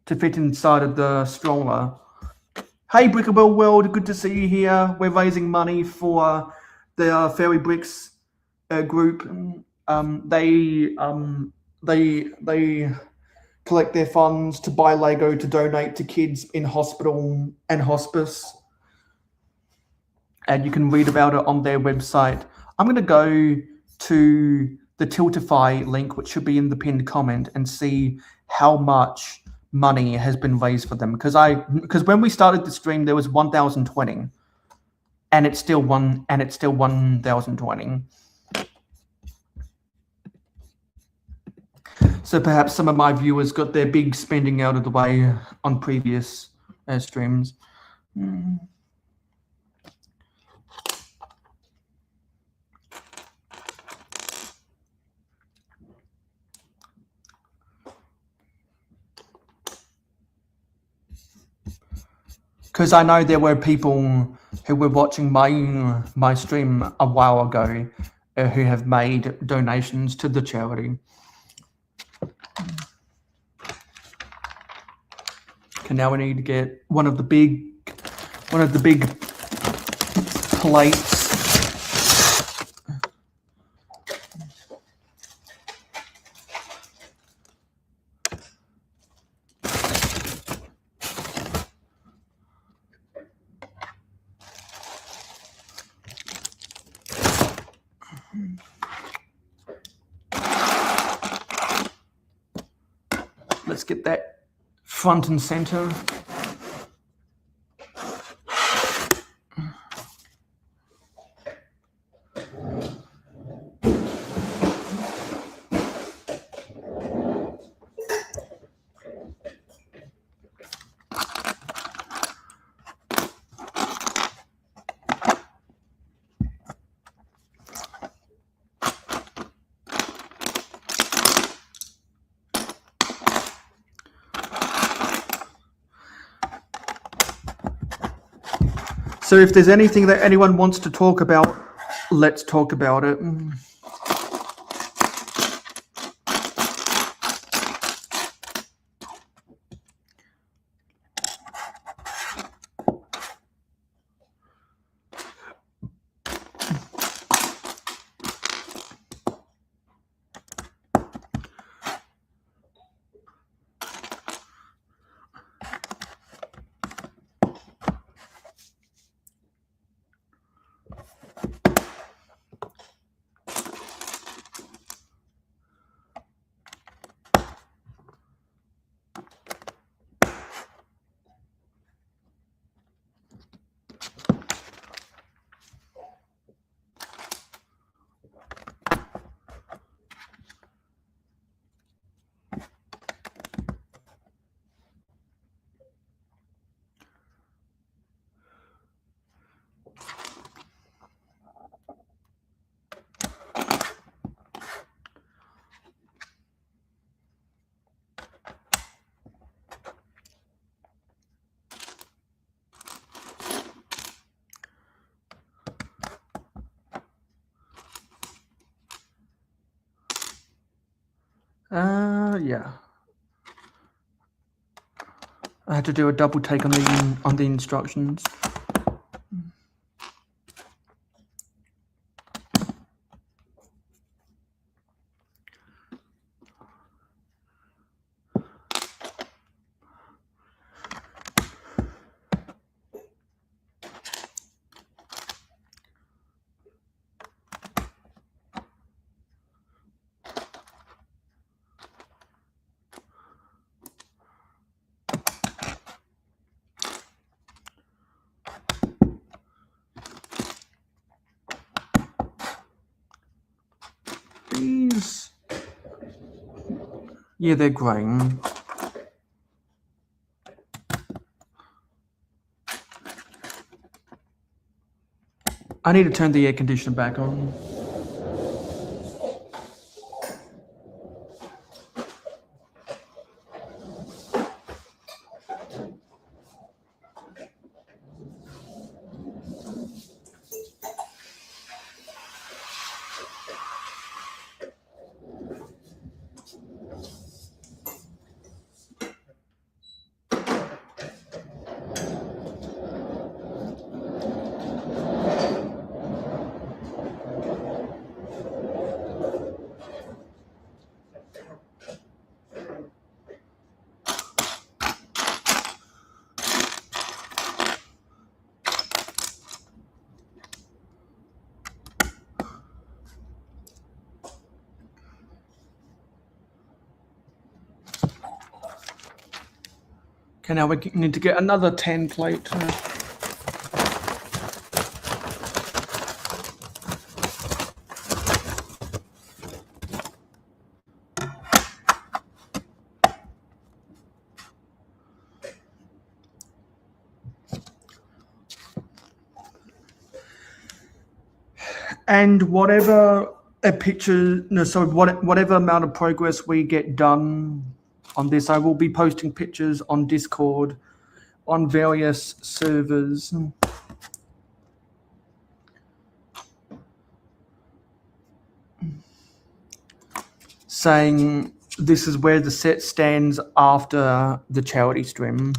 to fit inside of the stroller. Hey, Brickable World, good to see you here. We're raising money for the Fairy Bricks group. They collect their funds to buy Lego to donate to kids in hospital and hospice. And you can read about it on their website. I'm going to go to the Tiltify link, which should be in the pinned comment, and see how much money has been raised for them. Because when we started the stream, there was 1,020, and it's still 1,020. So perhaps some of my viewers got their big spending out of the way on previous streams. because I know there were people who were watching my stream a while ago who have made donations to the charity. Okay, now we need to get one of the big plates. Let's get that front and center. So if there's anything that anyone wants to talk about, let's talk about it. Yeah. I had to do a double take on the instructions. These, yeah, they're green. I need to turn the air conditioner back on. Okay, now we need to get another 10 plate. And whatever a picture, no, so whatever amount of progress we get done on this, I will be posting pictures on Discord on various servers. Saying this is where the set stands after the charity stream.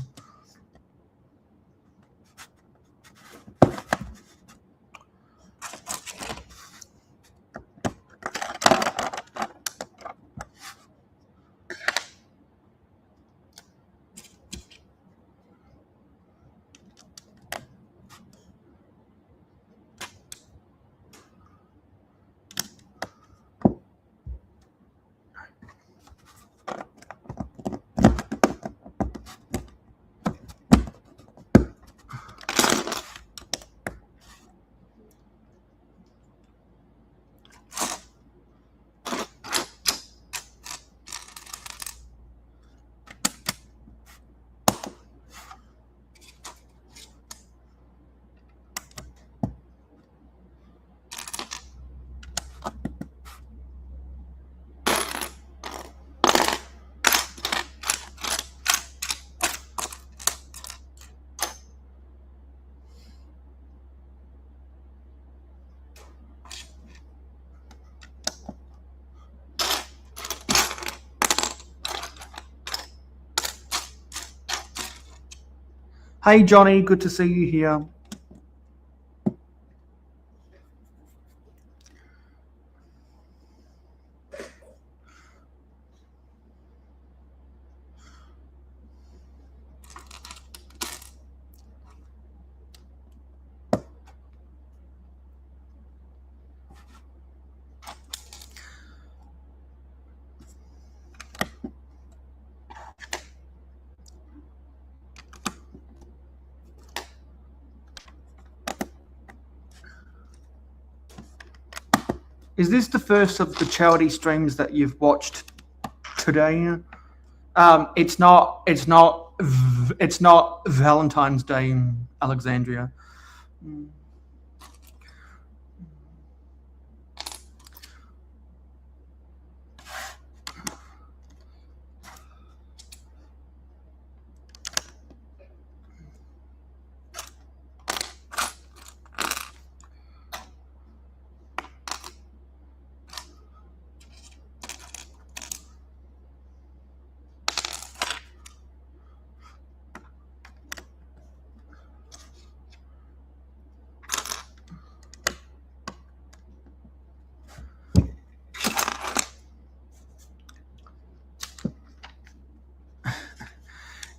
Hey Johnny, good to see you here. Is this the first of the charity streams that you've watched today? It's not Valentine's Day, Alexandria.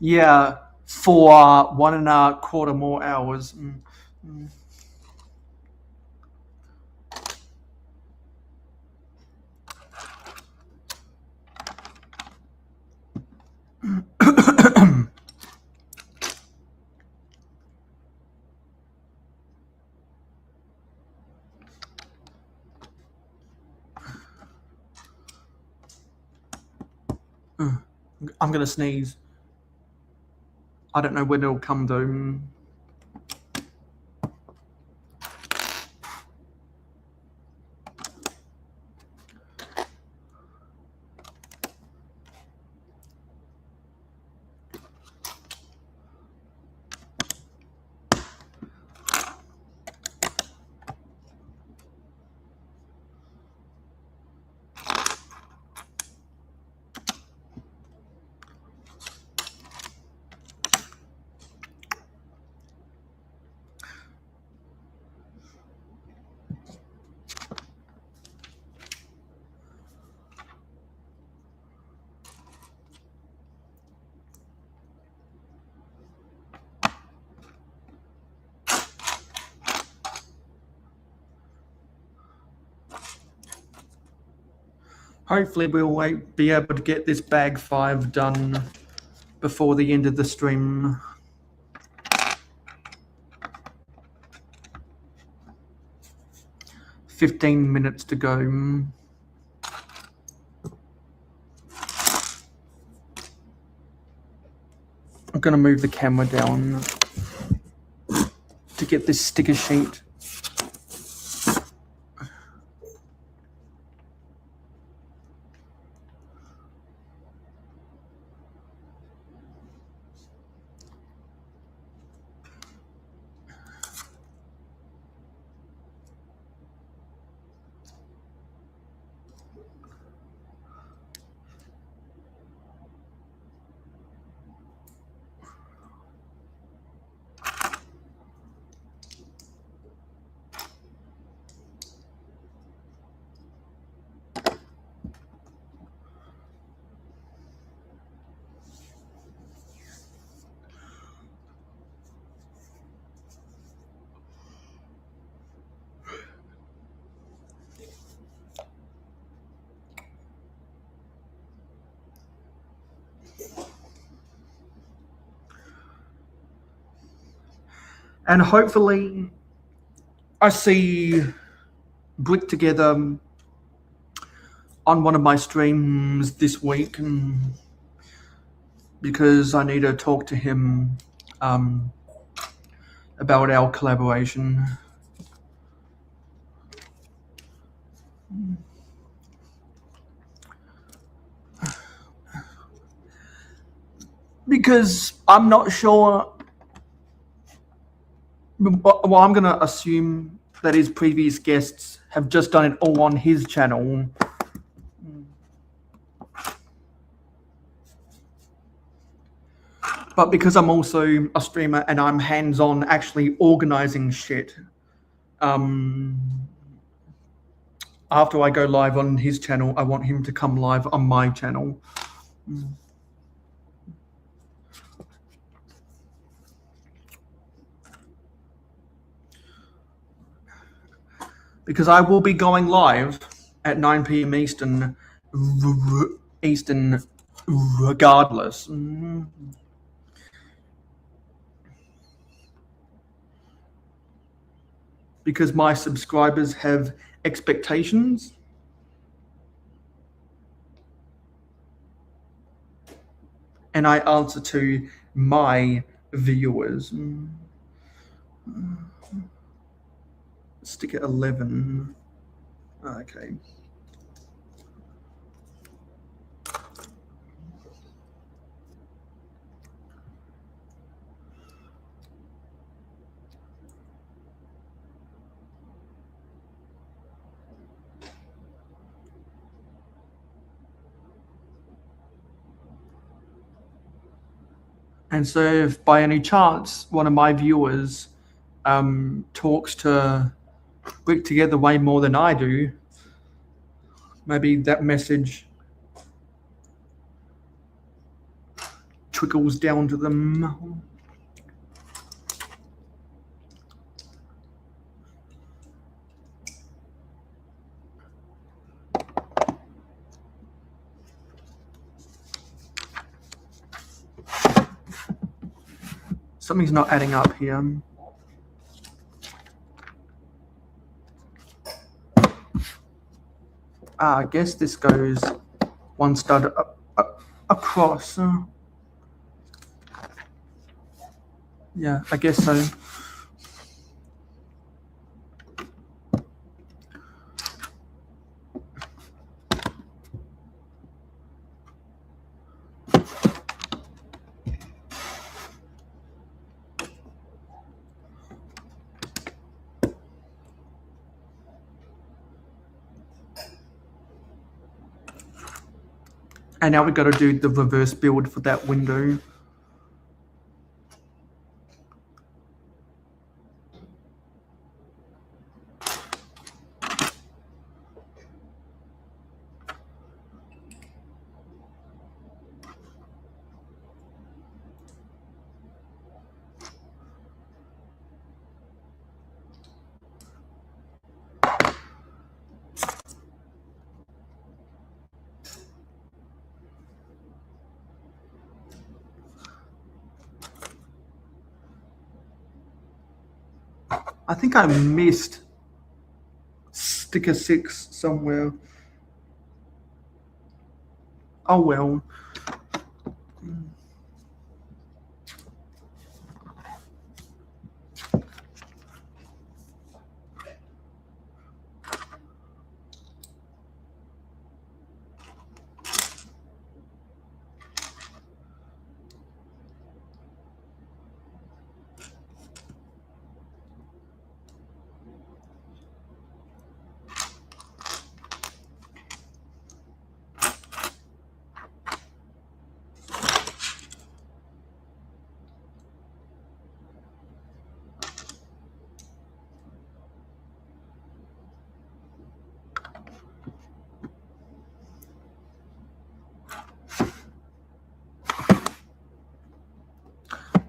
Yeah, for 1.25 more hours. I'm gonna sneeze. I don't know when it'll come though. Hopefully we'll be able to get this bag 5 done before the end of the stream. $15 to go. I'm gonna move the camera down to get this sticker sheet. And hopefully I see Brick together on one of my streams this week, because I need to talk to him about our collaboration. Because I'm not sure. Well, I'm going to assume that his previous guests have just done it all on his channel. But because I'm also a streamer and I'm hands-on actually organizing shit, after I go live on his channel, I want him to come live on my channel. Because I will be going live at 9 p.m. Eastern regardless. Because my subscribers have expectations. And I answer to my viewers. Stick at 11. Okay. And so if by any chance one of my viewers talks to Brick Together way more than I do, maybe that message trickles down to them. Something's not adding up here. I guess this goes one stud across. Yeah, I guess so. And now we've got to do the reverse build for that window. I think I missed sticker 6 somewhere. Oh well.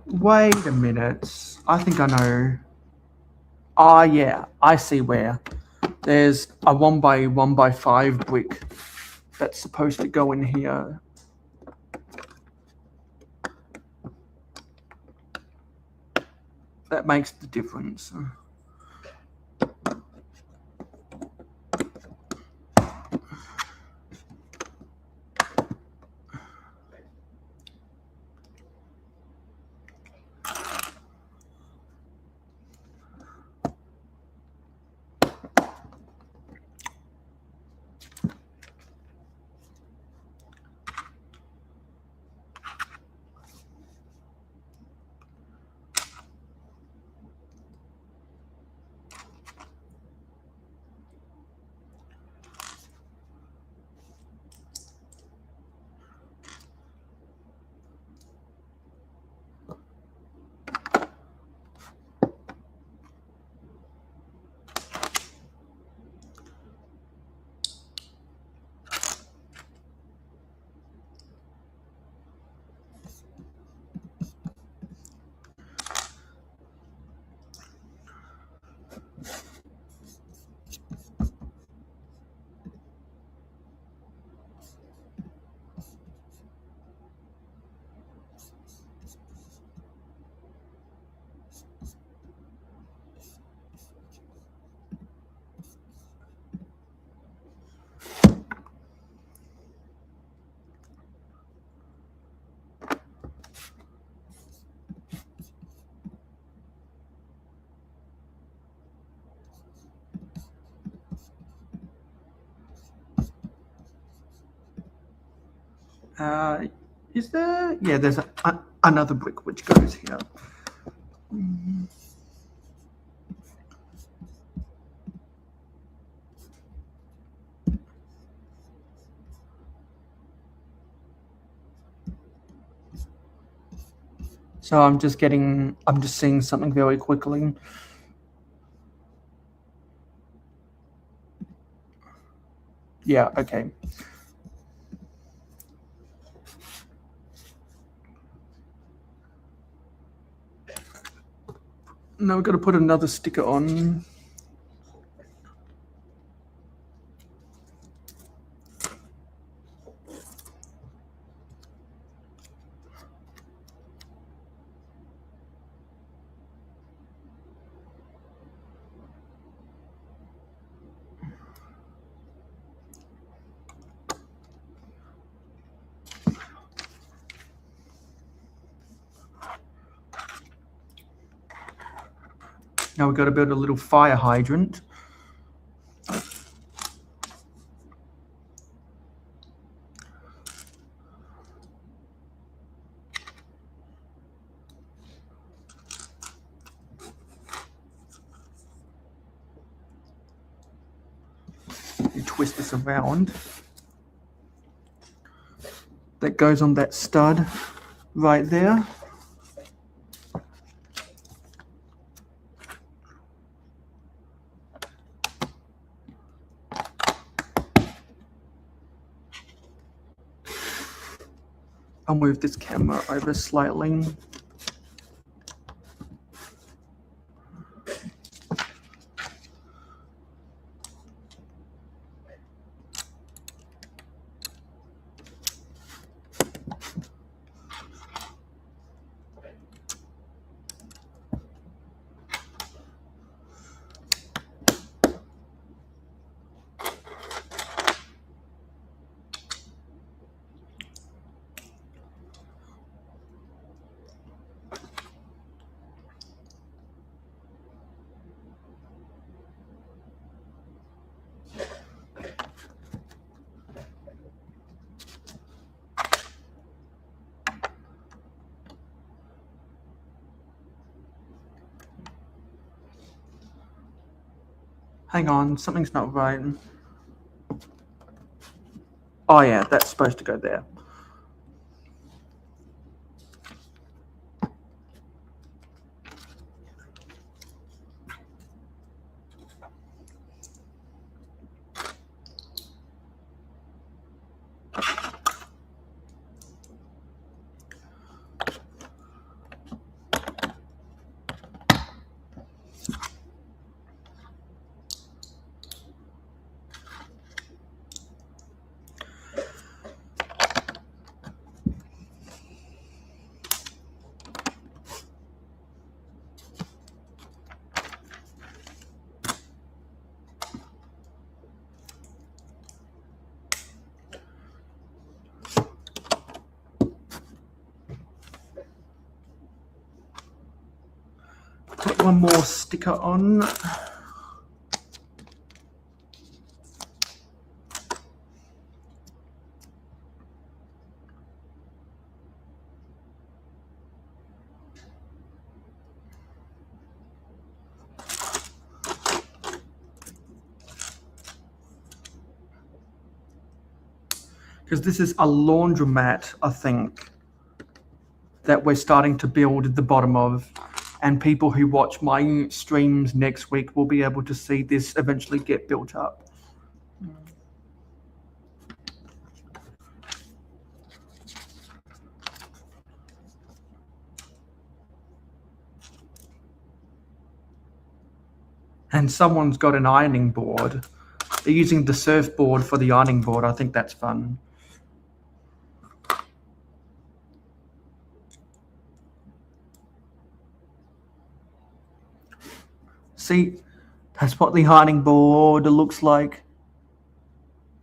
Wait a minute. I think I know. Ah, yeah, I see where. There's a 1x1x5 brick that's supposed to go in here. That makes the difference. Is there? Yeah, there's another brick which goes here. So I'm just seeing something very quickly. Yeah, okay. Now we've got to put another sticker on. Now we've got to build a little fire hydrant. You twist this around. That goes on that stud right there. I'll move this camera over slightly. Hang on, something's not right. Oh yeah, that's supposed to go there. one more sticker on. Because this is a laundromat, I think, that we're starting to build at the bottom of. And people who watch my streams next week will be able to see this eventually get built up. And someone's got an ironing board. They're using the surfboard for the ironing board. I think that's fun. See, that's what the ironing board looks like.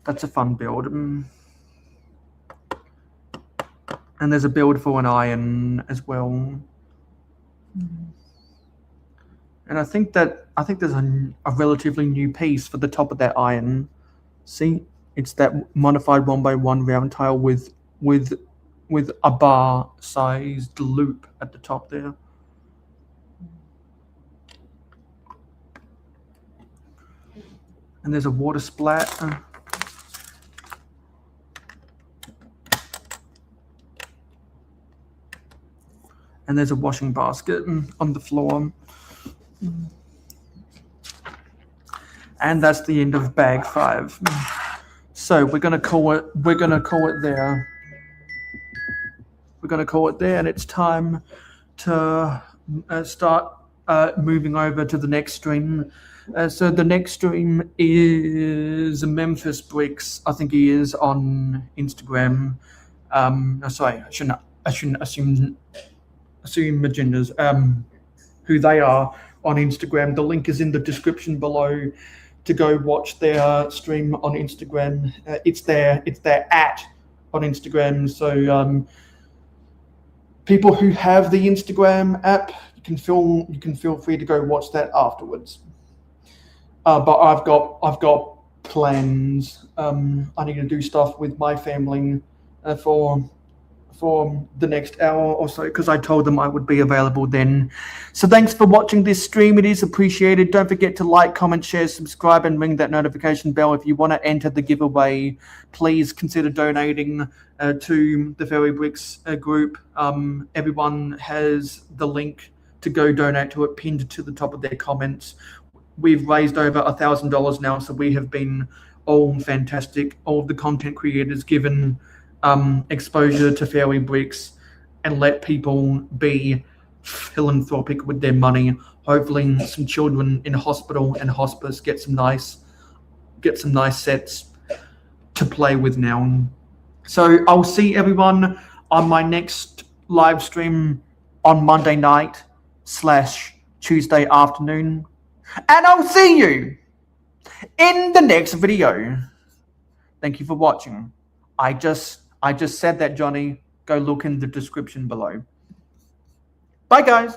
That's a fun build. And there's a build for an iron as well. And I think there's a relatively new piece for the top of that iron. See, it's that modified 1x1 round tile with a bar-sized loop at the top there. And there's a water splat. And there's a washing basket on the floor. And that's the end of bag 5. So we're gonna call it there. We're gonna call it there, and it's time to start moving over to the next stream. So the next stream is Memphis Bricks. I think he is on Instagram. Sorry, I shouldn't assume agendas. Who they are on Instagram. The link is in the description below to go watch their stream on Instagram. It's their @ on Instagram. So people who have the Instagram app, you can feel free to go watch that afterwards. But I've got plans. I need to do stuff with my family for the next hour or so, because I told them I would be available then. So thanks for watching this stream. It is appreciated. Don't forget to like, comment, share, subscribe, and ring that notification bell. If you want to enter the giveaway, please consider donating to the Fairy Bricks group. Everyone has the link to go donate to it pinned to the top of their comments. We've raised over $1,000 now, so we have been all fantastic. All of the content creators given exposure to Fairy Bricks and let people be philanthropic with their money. Hopefully some children in hospital and hospice get some nice sets to play with now. So I'll see everyone on my next live stream on Monday night / Tuesday afternoon, and I'll see you in the next video. Thank you for watching. I just said that, Johnny. Go look in the description below. Bye, guys.